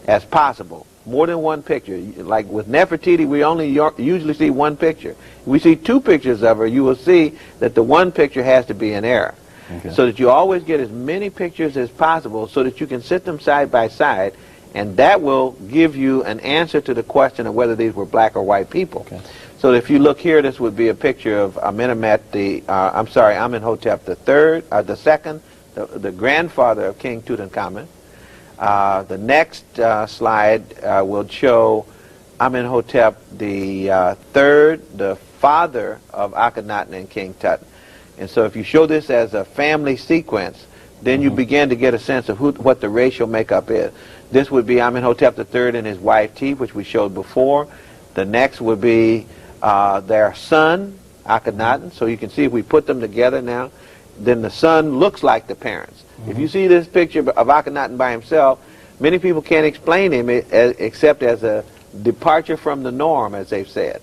as possible. More than one picture. Like with Nefertiti, we only usually see one picture. If we see two pictures of her, you will see that the one picture has to be in error. Okay. So that you always get as many pictures as possible so that you can sit them side by side, and that will give you an answer to the question of whether these were black or white people. Okay. So if you look here, this would be a picture of Amenhotep II, the second, the grandfather of King Tutankhamun. The next slide will show Amenhotep the third, the father of Akhenaten and King Tut. And so if you show this as a family sequence, then you begin to get a sense of what the racial makeup is. This would be Amenhotep III and his wife T, which we showed before. The next would be their son, Akhenaten. So you can see if we put them together now, then the son looks like the parents. If you see this picture of Akhenaten by himself, many people can't explain him except as a departure from the norm, as they've said.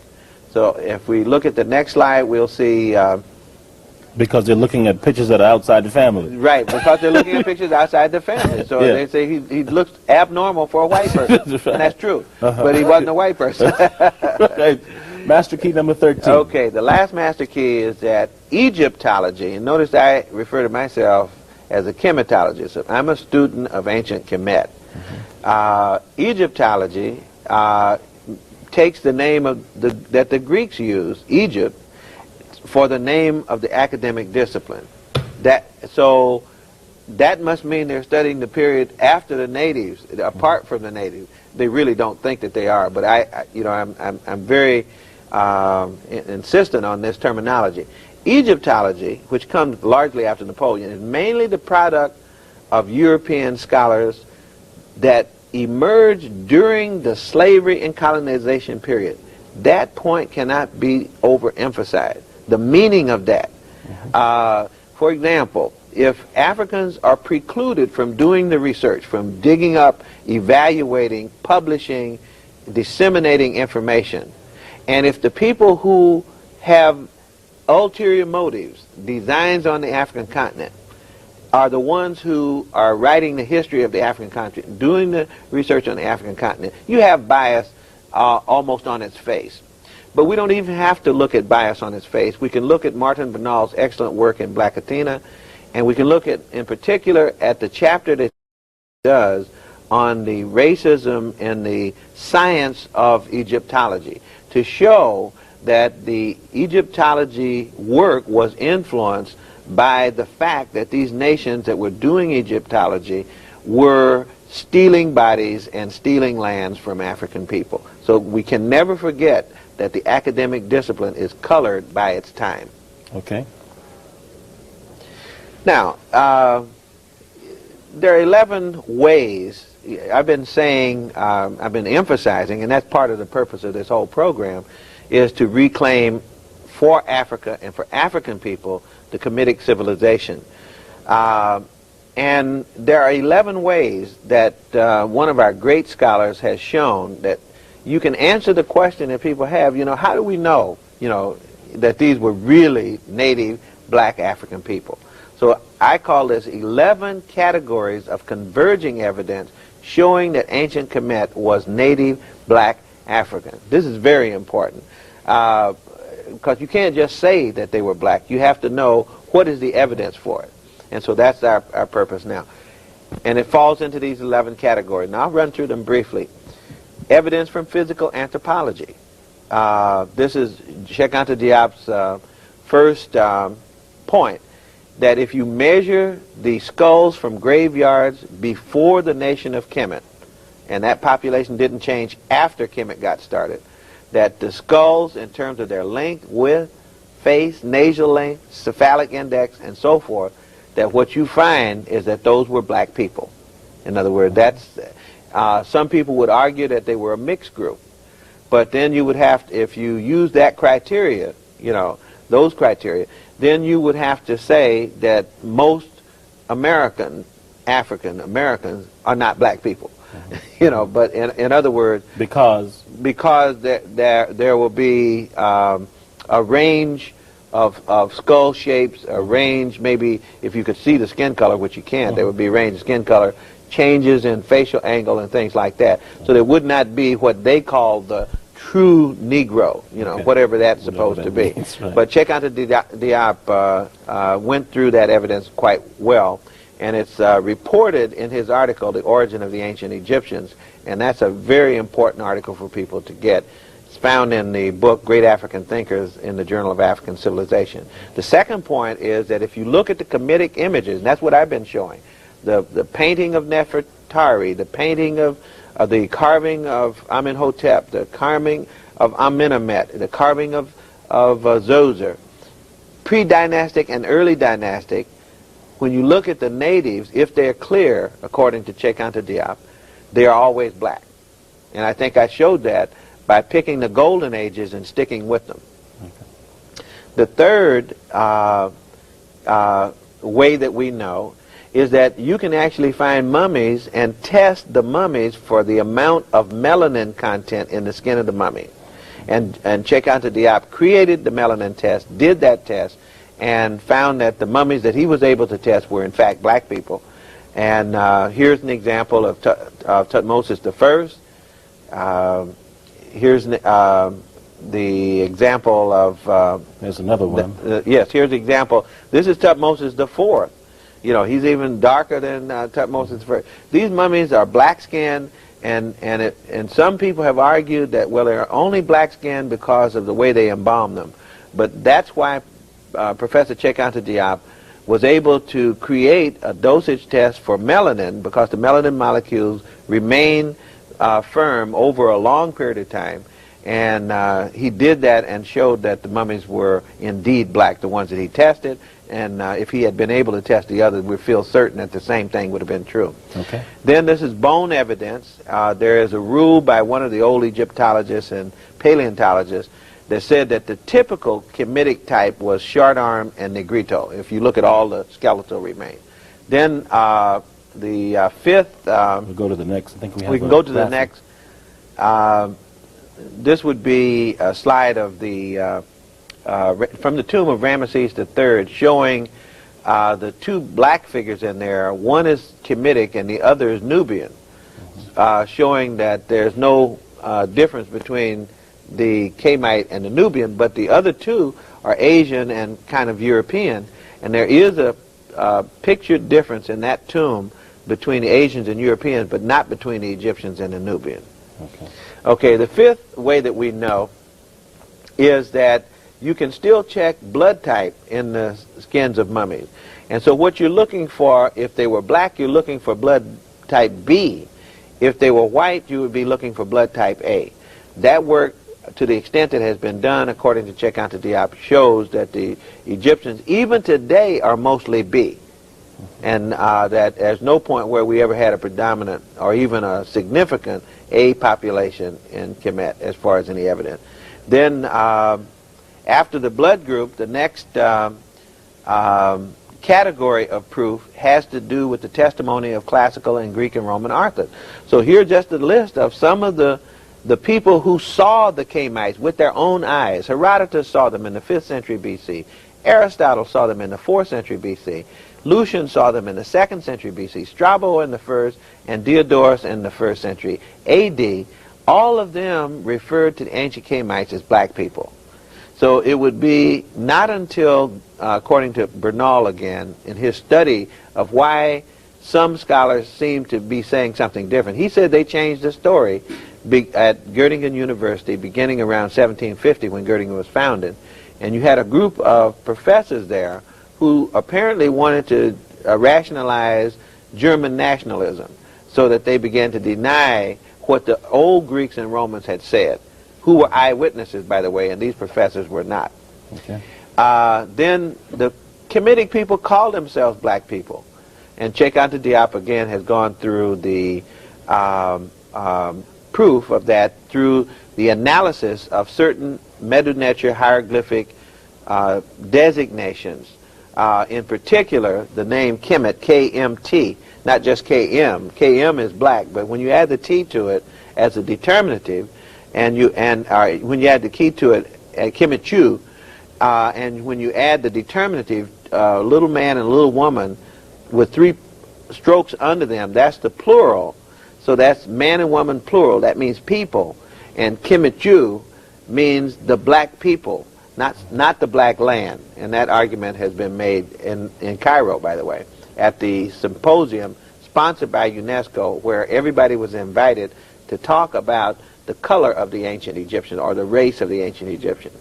So if we look at the next slide, we'll see... because they're looking at pictures that are outside the family. Right, because they're looking at pictures outside the family. So they say he looks abnormal for a white person. Right. And that's true. But he wasn't a white person. Right. Master key number 13. Okay, the last master key is that Egyptology, and notice I refer to myself as a chematologist. I'm a student of ancient Kemet. Egyptology takes the name that the Greeks used, Egypt, for the name of the academic discipline. So that must mean they're studying the period after the natives, apart from the natives. They really don't think that they are, but I'm very insistent on this terminology. Egyptology, which comes largely after Napoleon, is mainly the product of European scholars that emerged during the slavery and colonization period. That point cannot be overemphasized. The meaning of that. For example, if Africans are precluded from doing the research, from digging up, evaluating, publishing, disseminating information, and if the people who have ulterior motives, designs on the African continent, are the ones who are writing the history of the African continent, doing the research on the African continent. You have bias almost on its face. But we don't even have to look at bias on its face. We can look at Martin Bernal's excellent work in Black Athena, and we can look at, in particular, at the chapter that he does on the racism and the science of Egyptology, to show that the Egyptology work was influenced by the fact that these nations that were doing Egyptology were stealing bodies and stealing lands from African people. So we can never forget that the academic discipline is colored by its time. Okay. Now, there are 11 ways. I've been saying, I've been emphasizing, and that's part of the purpose of this whole program, is to reclaim for Africa and for African people the Kemetic civilization. And there are 11 ways that one of our great scholars has shown that you can answer the question that people have, how do we know, that these were really native black African people? So I call this 11 categories of converging evidence showing that ancient Kemet was native black African. This is very important because you can't just say that they were black. You have to know what is the evidence for it. And so that's our purpose now. And it falls into these 11 categories. Now I'll run through them briefly. Evidence from physical anthropology. This is Cheikh Anta Diop's first point, that if you measure the skulls from graveyards before the nation of Kemet, and that population didn't change after Kemet got started, that the skulls in terms of their length, width, face, nasal length, cephalic index, and so forth, that what you find is that those were black people. In other words, that's some people would argue that they were a mixed group, but then you would have to, if you use that criteria, those criteria, then you would have to say that most African Americans are not black people. But in other words, because there will be a range of skull shapes, a range, maybe if you could see the skin color, which you can't, there would be a range of skin color, changes in facial angle and things like that. So there would not be what they call the true Negro, whatever that's supposed to be. Right. But Cheikh Anta Diop went through that evidence quite well, and it's reported in his article, The Origin of the Ancient Egyptians, and that's a very important article for people to get. It's found in the book Great African Thinkers in the Journal of African Civilization. The second point is that if you look at the Kemetic images, and that's what I've been showing, the painting of Nefertari, the painting of the carving of Amenhotep, the carving of Amenemhet, the carving of Zoser, pre-dynastic and early dynastic, when you look at the natives, if they're clear, according to Cheikh Anta Diop, they are always black. And I think I showed that by picking the golden ages and sticking with them. Okay. The third way that we know is that you can actually find mummies and test the mummies for the amount of melanin content in the skin of the mummy. And Cheikh Anta Diop created the melanin test, did that test, and found that the mummies that he was able to test were in fact black people. And here's an example of Tutmosis I. Here's the example of... There's another one. Yes, here's the example. This is Tutmosis IV. He's even darker than Tutmosis I. These mummies are black-skinned, and some people have argued that, well, they're only black-skinned because of the way they embalm them. But that's why Professor Cheikh Anta Diop was able to create a dosage test for melanin, because the melanin molecules remain firm over a long period of time. And he did that and showed that the mummies were indeed black, the ones that he tested. And if he had been able to test the others, we feel certain that the same thing would have been true. Okay. Then this is bone evidence. There is a rule by one of the old Egyptologists and paleontologists that said that the typical Kemetic type was short arm and negrito, if you look at all the skeletal remains. Then the fifth... we'll go to the next. I think we can go to the next. This would be a slide of the from the tomb of Ramesses III, showing the two black figures in there. One is Kemetic and the other is Nubian, showing that there's no difference between the Camite and the Nubian, but the other two are Asian and kind of European, and there is a pictured difference in that tomb between the Asians and Europeans, but not between the Egyptians and the Nubian. Okay, the fifth way that we know is that you can still check blood type in the skins of mummies. And so what you're looking for, if they were black, you're looking for blood type B. If they were white, you would be looking for blood type A. That work, to the extent that has been done, according to Cheikh-Anta Diop, shows that the Egyptians, even today, are mostly B. And that there's no point where we ever had a predominant or even a significant A population in Kemet, as far as any evidence. Then, after the blood group, the next category of proof has to do with the testimony of classical and Greek and Roman authors. So here's just a list of some of the people who saw the Camites with their own eyes. Herodotus saw them in the 5th century BC. Aristotle saw them in the 4th century BC. Lucian saw them in the 2nd century BC. Strabo in the 1st, and Diodorus in the 1st century AD. All of them referred to the ancient Camites as black people. So it would be not until, according to Bernal again, in his study of why some scholars seem to be saying something different. He said they changed the story at Göttingen University beginning around 1750 when Göttingen was founded. And you had a group of professors there who apparently wanted to rationalize German nationalism so that they began to deny what the old Greeks and Romans had said, who were eyewitnesses, by the way, and these professors were not. Okay. Then the Kemetic people called themselves black people. And Cheikh-Anta Diop, again, has gone through the proof of that through the analysis of certain Medu Neter hieroglyphic designations. In particular, the name Kemet, K-M-T, not just K-M. K-M is black, but when you add the T to it as a determinative, and when you add the key to it, Kemetu, and when you add the determinative, little man and little woman with 3 strokes under them, that's the plural. So that's man and woman plural. That means people. And Kemetu means the black people, not the black land. And that argument has been made in Cairo, by the way, at the symposium sponsored by UNESCO, where everybody was invited to talk about the color of the ancient Egyptians, or the race of the ancient Egyptians.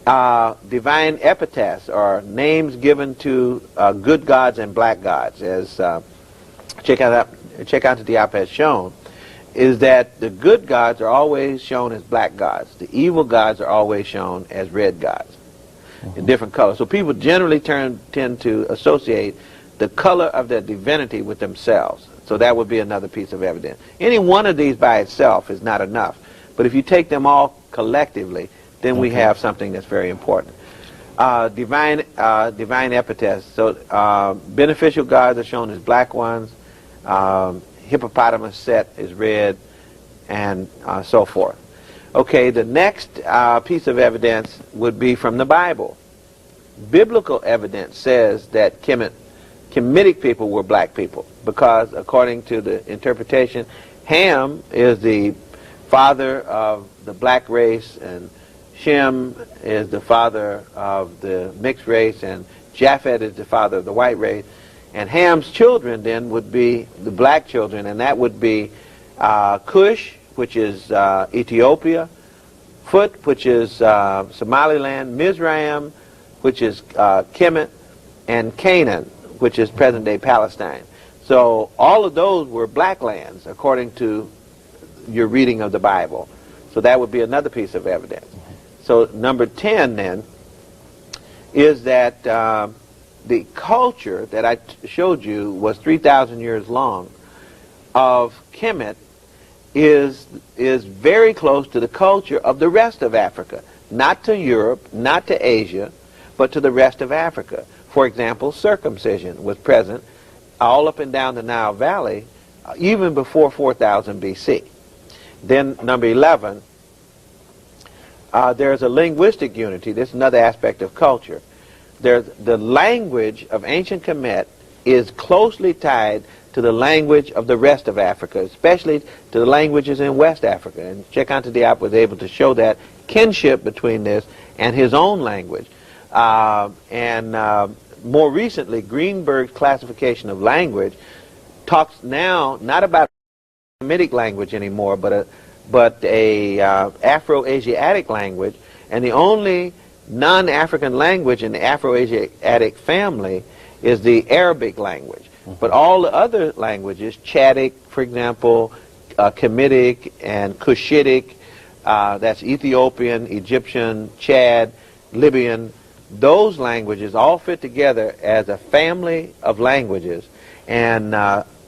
Divine epithets, or names given to good gods and black gods, as Cheikh-Anta Diop has shown, is that the good gods are always shown as black gods. The evil gods are always shown as red gods, in different colors. So people generally tend to associate the color of their divinity with themselves. So that would be another piece of evidence. Any one of these by itself is not enough. But if you take them all collectively, then we have something that's very important. Divine epithets. So beneficial gods are shown as black ones. Hippopotamus Set is red, and so forth. Okay, the next piece of evidence would be from the Bible. Biblical evidence says that Kemetic people were black people, because according to the interpretation, Ham is the father of the black race, and Shem is the father of the mixed race, and Japhet is the father of the white race. And Ham's children then would be the black children, and that would be Cush, which is Ethiopia, Phut, which is Somaliland, Mizraim, which is Kemet, and Canaan, which is present-day Palestine. So all of those were black lands, according to your reading of the Bible. So that would be another piece of evidence. So number 10, then, is that the culture that I showed you was 3,000 years long of Kemet is very close to the culture of the rest of Africa. Not to Europe, not to Asia, but to the rest of Africa. For example, circumcision was present all up and down the Nile Valley even before 4000 BC. Then number 11, There's a linguistic unity. This is another aspect of culture. The language of ancient Kemet is closely tied to the language of the rest of Africa, especially to the languages in West Africa. And Cheikh Diop was able to show that kinship between this and his own language. More recently, Greenberg's classification of language talks now not about Semitic language anymore, but a Afro-Asiatic language, and the only non-African language in the Afro-Asiatic family is the Arabic language. But all the other languages, Chadic, for example, Kemetic and Cushitic, that's Ethiopian, Egyptian, Chad, Libyan, those languages all fit together as a family of languages, and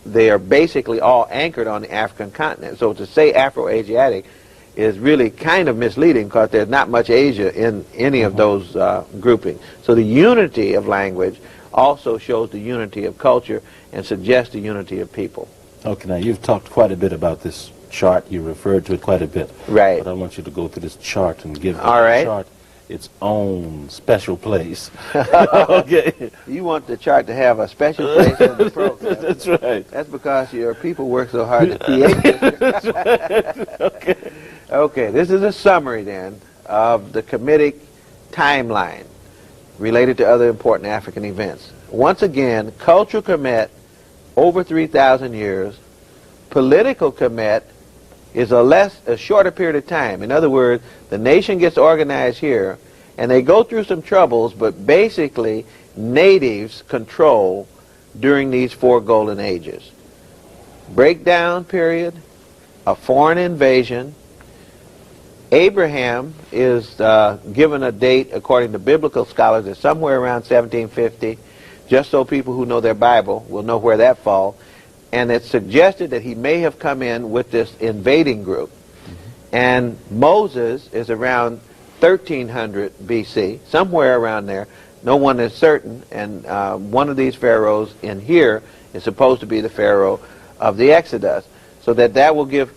they are basically all anchored on the African continent. So to say Afro-Asiatic is really kind of misleading because there's not much Asia in any of those groupings. So the unity of language also shows the unity of culture and suggests the unity of people. Okay, now you've talked quite a bit about this chart. You referred to it quite a bit. Right. But I want you to go through this chart and give the right. chart its own special place. Okay. You want the chart to have a special place in the program. That's right. That's because your people work so hard to create this. That's right. Okay. Okay, this is a summary then of the Kemetic timeline related to other important African events. Once again, cultural Kemet, over 3,000 years. Political Kemet is a shorter period of time. In other words, the nation gets organized here, and they go through some troubles, but basically natives control during these 4 golden ages. Breakdown period, a foreign invasion. Abraham is given a date, according to biblical scholars, is somewhere around 1750, just so people who know their Bible will know where that falls. And it's suggested that he may have come in with this invading group. And Moses is around 1300 BC, somewhere around there. No one is certain, and one of these pharaohs in here is supposed to be the pharaoh of the Exodus, so that will give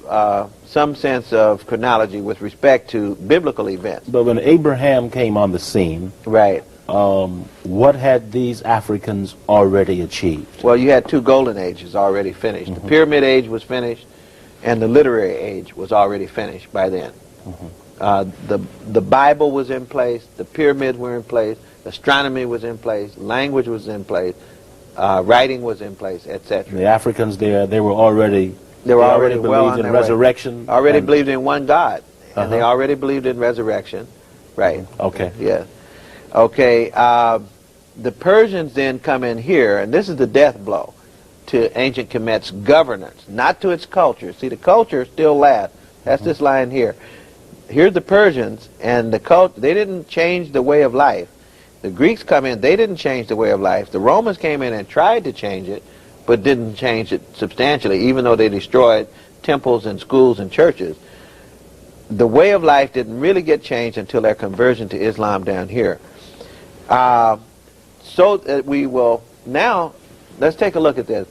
some sense of chronology with respect to biblical events. But when Abraham came on the scene, right, what had these Africans already achieved? Well, you had 2 golden ages already finished. The Pyramid Age was finished, and the Literary Age was already finished by then. The Bible was in place, the pyramids were in place, astronomy was in place, language was in place, writing was in place, etc. The Africans there, they already well believed on in their resurrection. Way. Already believed in one God, and they already believed in resurrection. Right. Okay. Yeah. Okay. The Persians then come in here, and this is the death blow to ancient Kemet's governance, not to its culture. See, the culture still lasts. That's this line here. Here's the Persians, and the culture, they didn't change the way of life. The Greeks come in, they didn't change the way of life. The Romans came in and tried to change it, but didn't change it substantially, even though they destroyed temples and schools and churches. The way of life didn't really get changed until their conversion to Islam down here. So that we will now, let's take a look at this.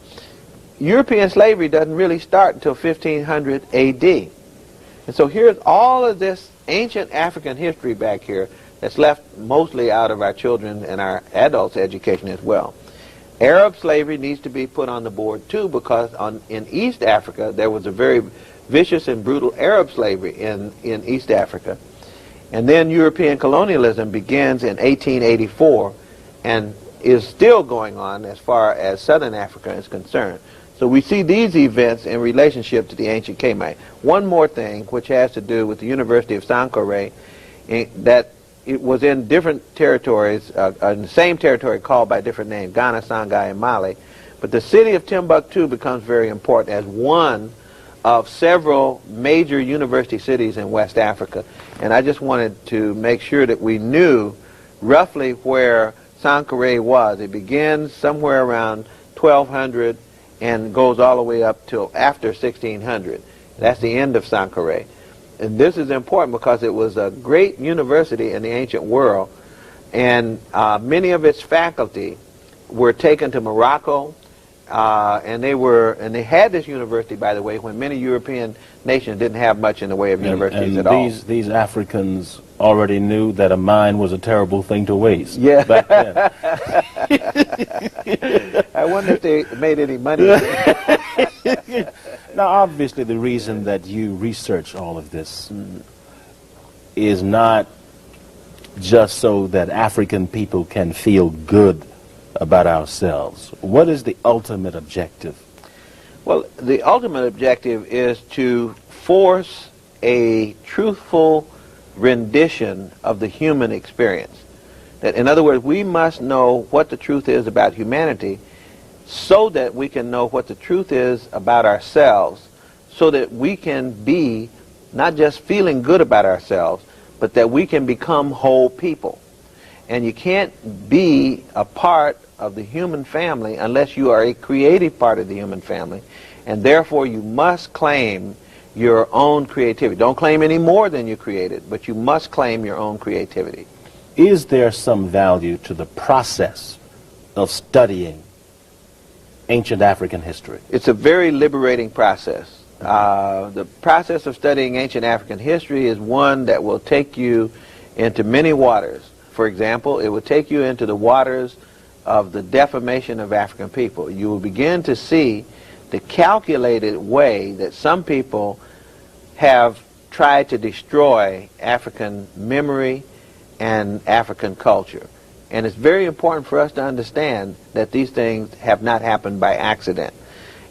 European slavery doesn't really start until 1500 AD. And so here's all of this ancient African history back here that's left mostly out of our children and our adults' education as well. Arab slavery needs to be put on the board too, because in East Africa there was a very vicious and brutal Arab slavery in East Africa. And then European colonialism begins in 1884 and is still going on as far as Southern Africa is concerned. So we see these events in relationship to the ancient Kemet. One more thing, which has to do with the University of Sankore, that it was in different territories, in the same territory called by different names, Ghana, Songhai, and Mali. But the city of Timbuktu becomes very important as one of several major university cities in West Africa. And I just wanted to make sure that we knew roughly where Sankore was. It begins somewhere around 1200 and goes all the way up till after 1600. That's the end of Sankore. And this is important because it was a great university in the ancient world, and many of its faculty were taken to Morocco, and they had this university, by the way, when many European nations didn't have much in the way of universities at all. These Africans already knew that a mine was a terrible thing to waste. Yeah. Back then. I wonder if they made any money. Now, obviously, the reason that you research all of this is not just so that African people can feel good about ourselves. What is the ultimate objective? Well, the ultimate objective is to force a truthful rendition of the human experience. That, in other words, we must know what the truth is about humanity so that we can know what the truth is about ourselves, so that we can be not just feeling good about ourselves, but that we can become whole people. And you can't be a part of the human family unless you are a creative part of the human family, and therefore you must claim your own creativity. Don't claim any more than you created, but you must claim your own creativity. Is there some value to the process of studying ancient African history? It's a very liberating process. The process of studying ancient African history is one that will take you into many waters. For example, it will take you into the waters of the defamation of African people. You will begin to see the calculated way that some people have tried to destroy African memory and African culture. And it's very important for us to understand that these things have not happened by accident.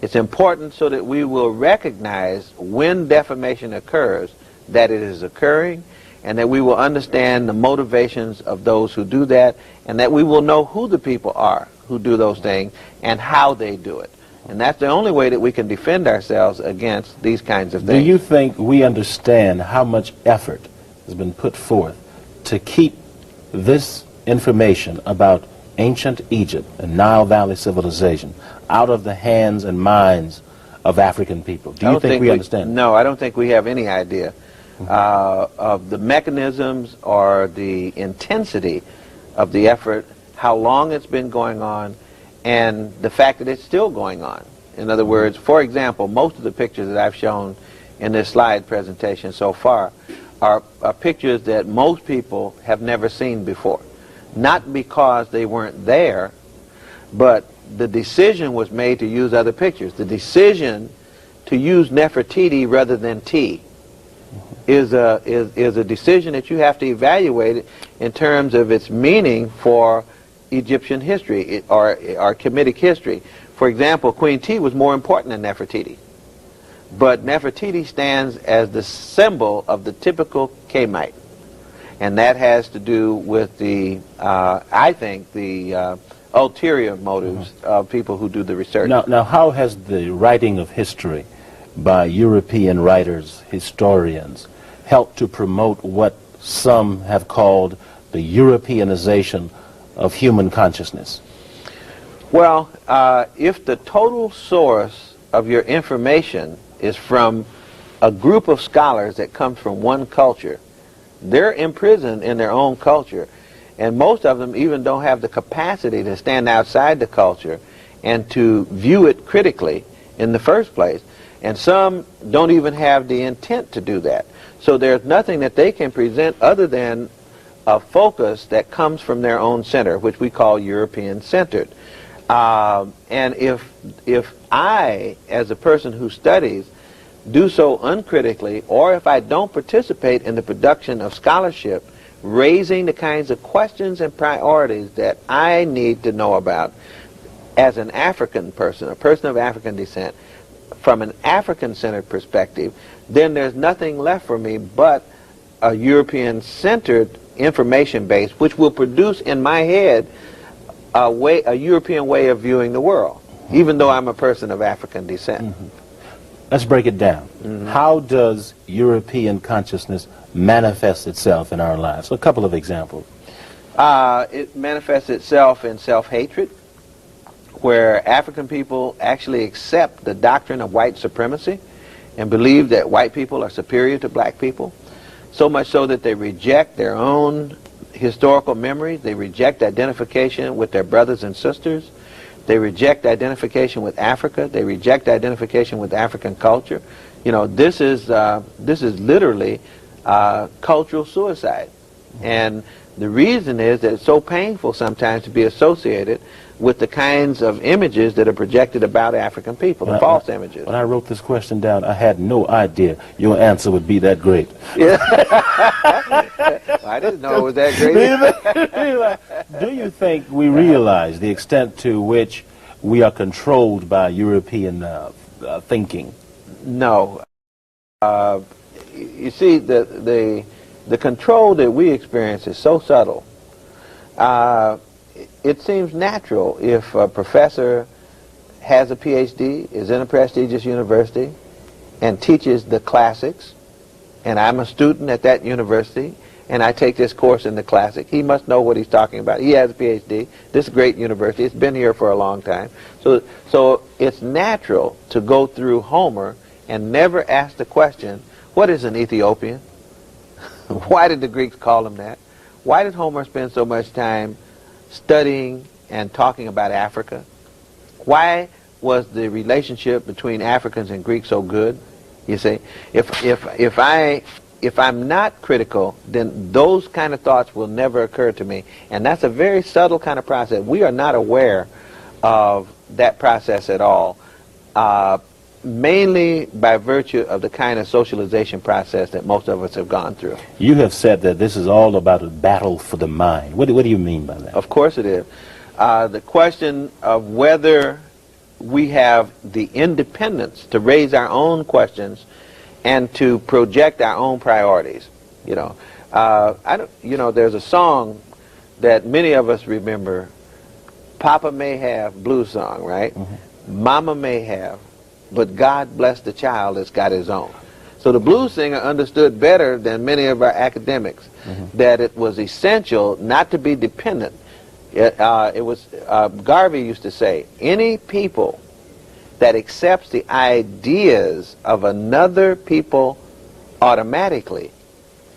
It's important so that we will recognize when defamation occurs, that it is occurring, and that we will understand the motivations of those who do that, and that we will know who the people are who do those things and how they do it. And that's the only way that we can defend ourselves against these kinds of things. Do you think we understand how much effort has been put forth to keep this information about ancient Egypt and Nile Valley civilization out of the hands and minds of African people? Do you think we understand? No, I don't think we have any idea of the mechanisms or the intensity of the effort, how long it's been going on, and the fact that it's still going on. In other words, for example, most of the pictures that I've shown in this slide presentation so far are pictures that most people have never seen before. Not because they weren't there, but the decision was made to use other pictures. The decision to use Nefertiti rather than T is a decision that you have to evaluate in terms of its meaning for Egyptian history or Kemetic history. For example, Queen T was more important than Nefertiti. But Nefertiti stands as the symbol of the typical Kemite. And that has to do with the, I think, the ulterior motives of people who do the research. Now, how has the writing of history by European writers, historians, helped to promote what some have called the Europeanization of human consciousness? Well, if the total source of your information is from a group of scholars that comes from one culture, they're imprisoned in their own culture, and most of them even don't have the capacity to stand outside the culture and to view it critically in the first place, and some don't even have the intent to do that. So there's nothing that they can present other than a focus that comes from their own center, which we call European-centered. And if I, as a person who studies, do so uncritically, or if I don't participate in the production of scholarship, raising the kinds of questions and priorities that I need to know about as an African person, a person of African descent, from an African-centered perspective, then there's nothing left for me but a European-centered information base, which will produce in my head a European way of viewing the world, even though I'm a person of African descent. Let's break it down. How does European consciousness manifest itself in our lives? A couple of examples. It manifests itself in self-hatred, where African people actually accept the doctrine of white supremacy and believe that white people are superior to black people, so much so that they reject their own historical memories, they reject identification with their brothers and sisters, They reject identification with Africa. They reject identification with African culture. You know, this is literally cultural suicide. And the reason is that it's so painful sometimes to be associated with the kinds of images that are projected about African people, the false images. When I wrote this question down, I had no idea your answer would be that great. Yeah. I didn't know it was that great. Do you think we realize the extent to which we are controlled by European thinking? No. You see, the control that we experience is so subtle. It seems natural if a professor has a PhD, is in a prestigious university, and teaches the classics, and I'm a student at that university, and I take this course in the classic. He must know what he's talking about. He has a PhD. This is a great university. It's been here for a long time. So it's natural to go through Homer and never ask the question, what is an Ethiopian? Why did the Greeks call him that? Why did Homer spend so much time studying and talking about Africa? Why was the relationship between Africans and Greeks so good? You see, if I'm not critical, then those kind of thoughts will never occur to me, and that's a very subtle kind of process. We are not aware of that process at all, mainly by virtue of the kind of socialization process that most of us have gone through. You have said that this is all about a battle for the mind. What do you mean by that? Of course it is. The question of whether we have the independence to raise our own questions and to project our own priorities. You know, there's a song that many of us remember. Papa may have, blues song, right? Mm-hmm. Mama may have, but God bless the child that's got his own. So the blues singer understood better than many of our academics that it was essential not to be dependent. Garvey used to say, any people that accepts the ideas of another people automatically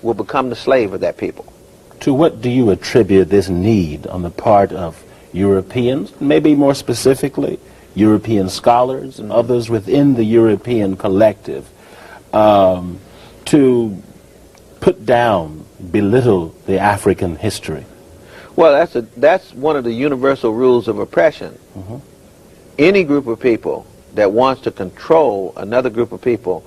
will become the slave of that people. To what do you attribute this need on the part of Europeans, maybe more specifically European scholars and others within the European collective, to put down, belittle the African history? Well, that's one of the universal rules of oppression. Mm-hmm. Any group of people that wants to control another group of people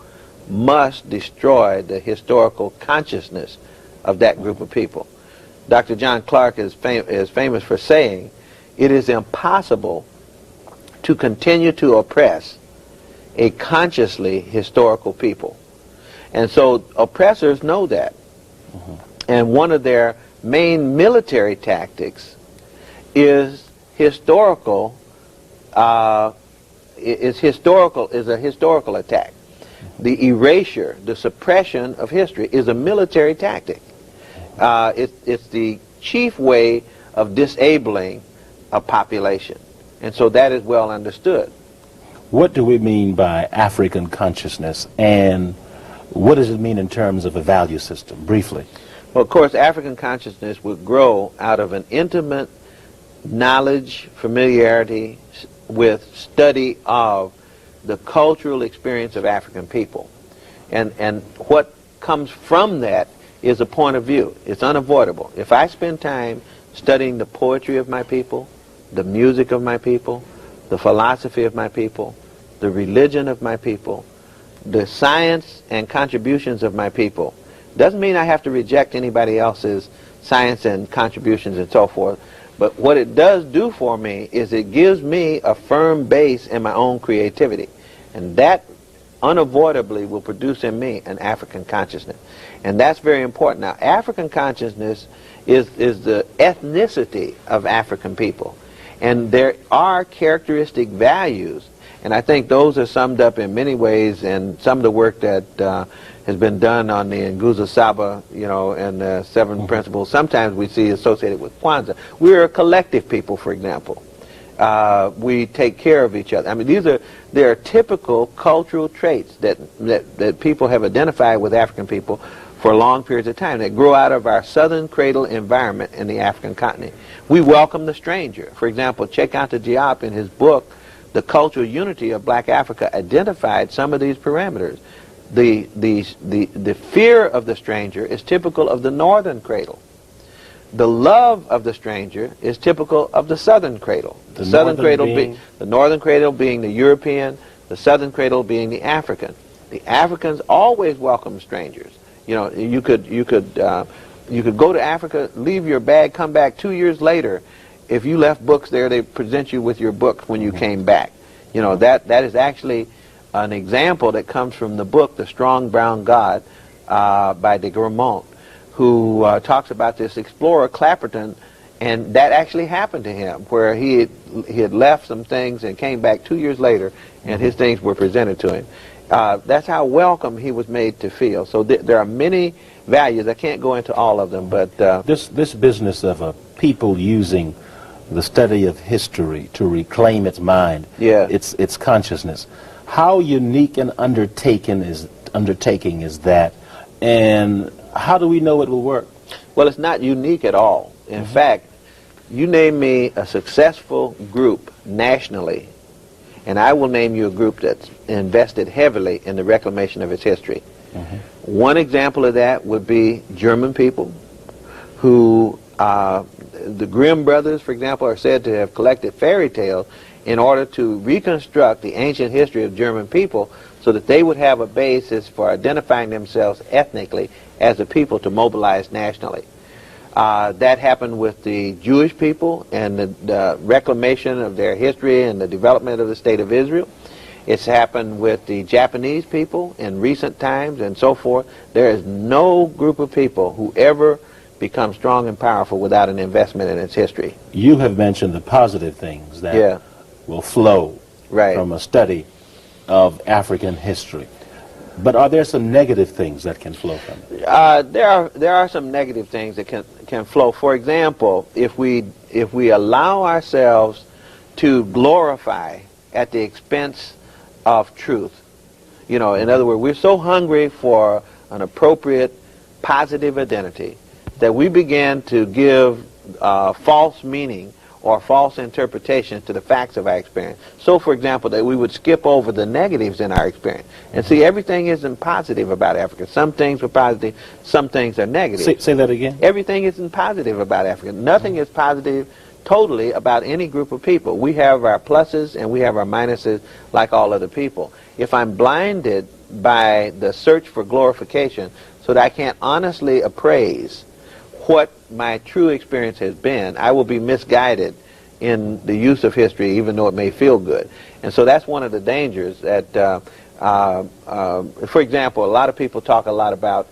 must destroy the historical consciousness of that group of people. Dr. John Clark is famous for saying, it is impossible to continue to oppress a consciously historical people. And so oppressors know that. Mm-hmm. And one of their main military tactics is historical is a historical attack. The erasure, the suppression of history is a military tactic. It's the chief way of disabling a population. And so that is well understood. What do we mean by African consciousness, and what does it mean in terms of a value system, briefly? Well, of course, African consciousness would grow out of an intimate knowledge, familiarity with study of the cultural experience of African people. And what comes from that is a point of view. It's unavoidable. If I spend time studying the poetry of my people, the music of my people, the philosophy of my people, the religion of my people, the science and contributions of my people, doesn't mean I have to reject anybody else's science and contributions and so forth. But what it does do for me is it gives me a firm base in my own creativity. And that unavoidably will produce in me an African consciousness. And that's very important. Now, African consciousness is the ethnicity of African people. And there are characteristic values, and I think those are summed up in many ways in some of the work that has been done on the Nguzo Saba, and the seven principles. Sometimes we see associated with Kwanzaa. We're a collective people, for example. We take care of each other. I mean, there are typical cultural traits that people have identified with African people for long periods of time that grow out of our southern cradle environment in the African continent. We welcome the stranger. For example, Cheikh Diop in his book, The Cultural Unity of Black Africa, identified some of these parameters. The fear of the stranger is typical of the northern cradle. The love of the stranger is typical of the southern cradle. The southern cradle the northern cradle being the European, the southern cradle being the African. The Africans always welcome strangers. You know, you could go to Africa, leave your bag, come back 2 years later. If you left books there, they present you with your books when you came back. You know, that is actually an example that comes from the book, The Strong Brown God, by de Grammont, who talks about this explorer Clapperton, and that actually happened to him, where he had left some things and came back 2 years later, and his things were presented to him. That's how welcome he was made to feel. So there are many values. I can't go into all of them, but this business of people using the study of history to reclaim its mind, its consciousness. How unique an undertaking is that, and how do we know it will work? Well, it's not unique at all. In fact, you name me a successful group nationally, and I will name you a group that's invested heavily in the reclamation of its history. One example of that would be German people, who the Grimm brothers, for example, are said to have collected fairy tales in order to reconstruct the ancient history of German people so that they would have a basis for identifying themselves ethnically as a people to mobilize nationally. That happened with the Jewish people and the reclamation of their history and the development of the State of Israel. It's happened with the Japanese people in recent times and so forth. There is no group of people who ever become strong and powerful without an investment in its history. You have mentioned the positive things that will flow from a study of African history. But are there some negative things that can flow from it? There are some negative things that can flow. For example, if we allow ourselves to glorify at the expense of truth, you know, in other words, we're so hungry for an appropriate positive identity that we begin to give false meaning or false interpretation to the facts of our experience. So, for example, that we would skip over the negatives in our experience. And see, everything isn't positive about Africa. Some things are positive, some things are negative. Say that again. Everything isn't positive about Africa. Nothing is positive totally about any group of people. We have our pluses and we have our minuses like all other people. If I'm blinded by the search for glorification so that I can't honestly appraise what my true experience has been, I will be misguided in the use of history, even though it may feel good. And so that's one of the dangers that, for example, a lot of people talk a lot about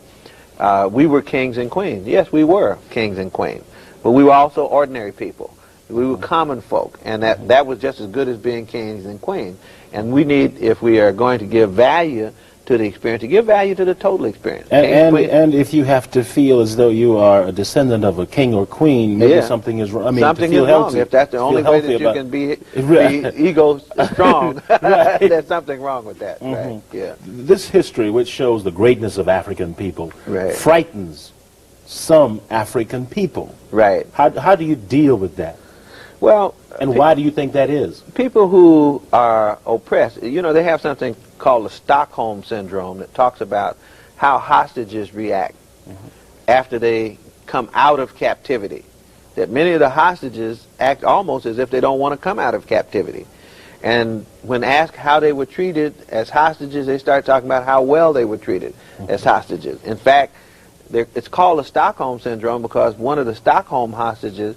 we were kings and queens. Yes, we were kings and queens, but we were also ordinary people. We were common folk, and that was just as good as being kings and queens. And we need, if we are going to give value to the experience, to give value to the total experience. And if you have to feel as though you are a descendant of a king or queen, maybe something is wrong. I mean, something is wrong. If that's the only way that you can be ego strong, there's something wrong with that. Right? Yeah. This history, which shows the greatness of African people, frightens some African people. Right. How do you deal with that? Well, and why do you think that is? People who are oppressed, you know, they have something called the Stockholm Syndrome that talks about how hostages react after they come out of captivity. That many of the hostages act almost as if they don't want to come out of captivity. And when asked how they were treated as hostages, they start talking about how well they were treated as hostages. In fact, it's called the Stockholm Syndrome because one of the Stockholm hostages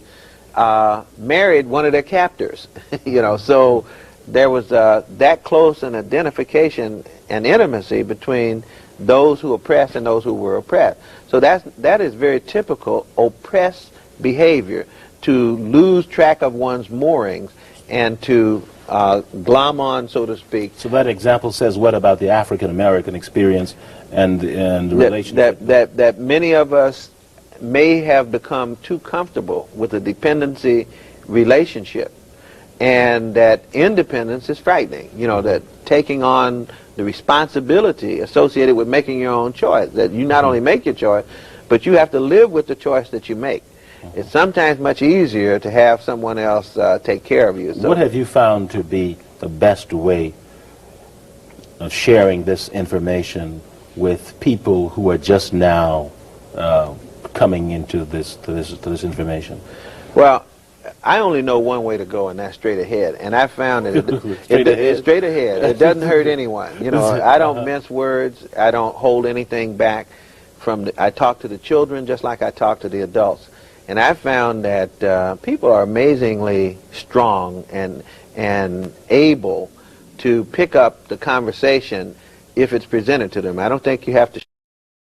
married one of their captors. You know, so there was that close an identification and intimacy between those who oppressed and those who were oppressed. So that is very typical oppressed behavior, to lose track of one's moorings and to glom on, so to speak. So that example says what about the African American experience and the relationship? That many of us may have become too comfortable with a dependency relationship and that independence is frightening. You know, that taking on the responsibility associated with making your own choice, that you not only make your choice, but you have to live with the choice that you make. It's sometimes much easier to have someone else take care of you. So what have you found to be the best way of sharing this information with people who are just now coming into this information? Well, I only know one way to go, and that's straight ahead. And I found that it's straight ahead. It doesn't hurt anyone. You know, I don't mince words. I don't hold anything back. I talk to the children just like I talk to the adults. And I found that people are amazingly strong and able to pick up the conversation if it's presented to them. I don't think you have to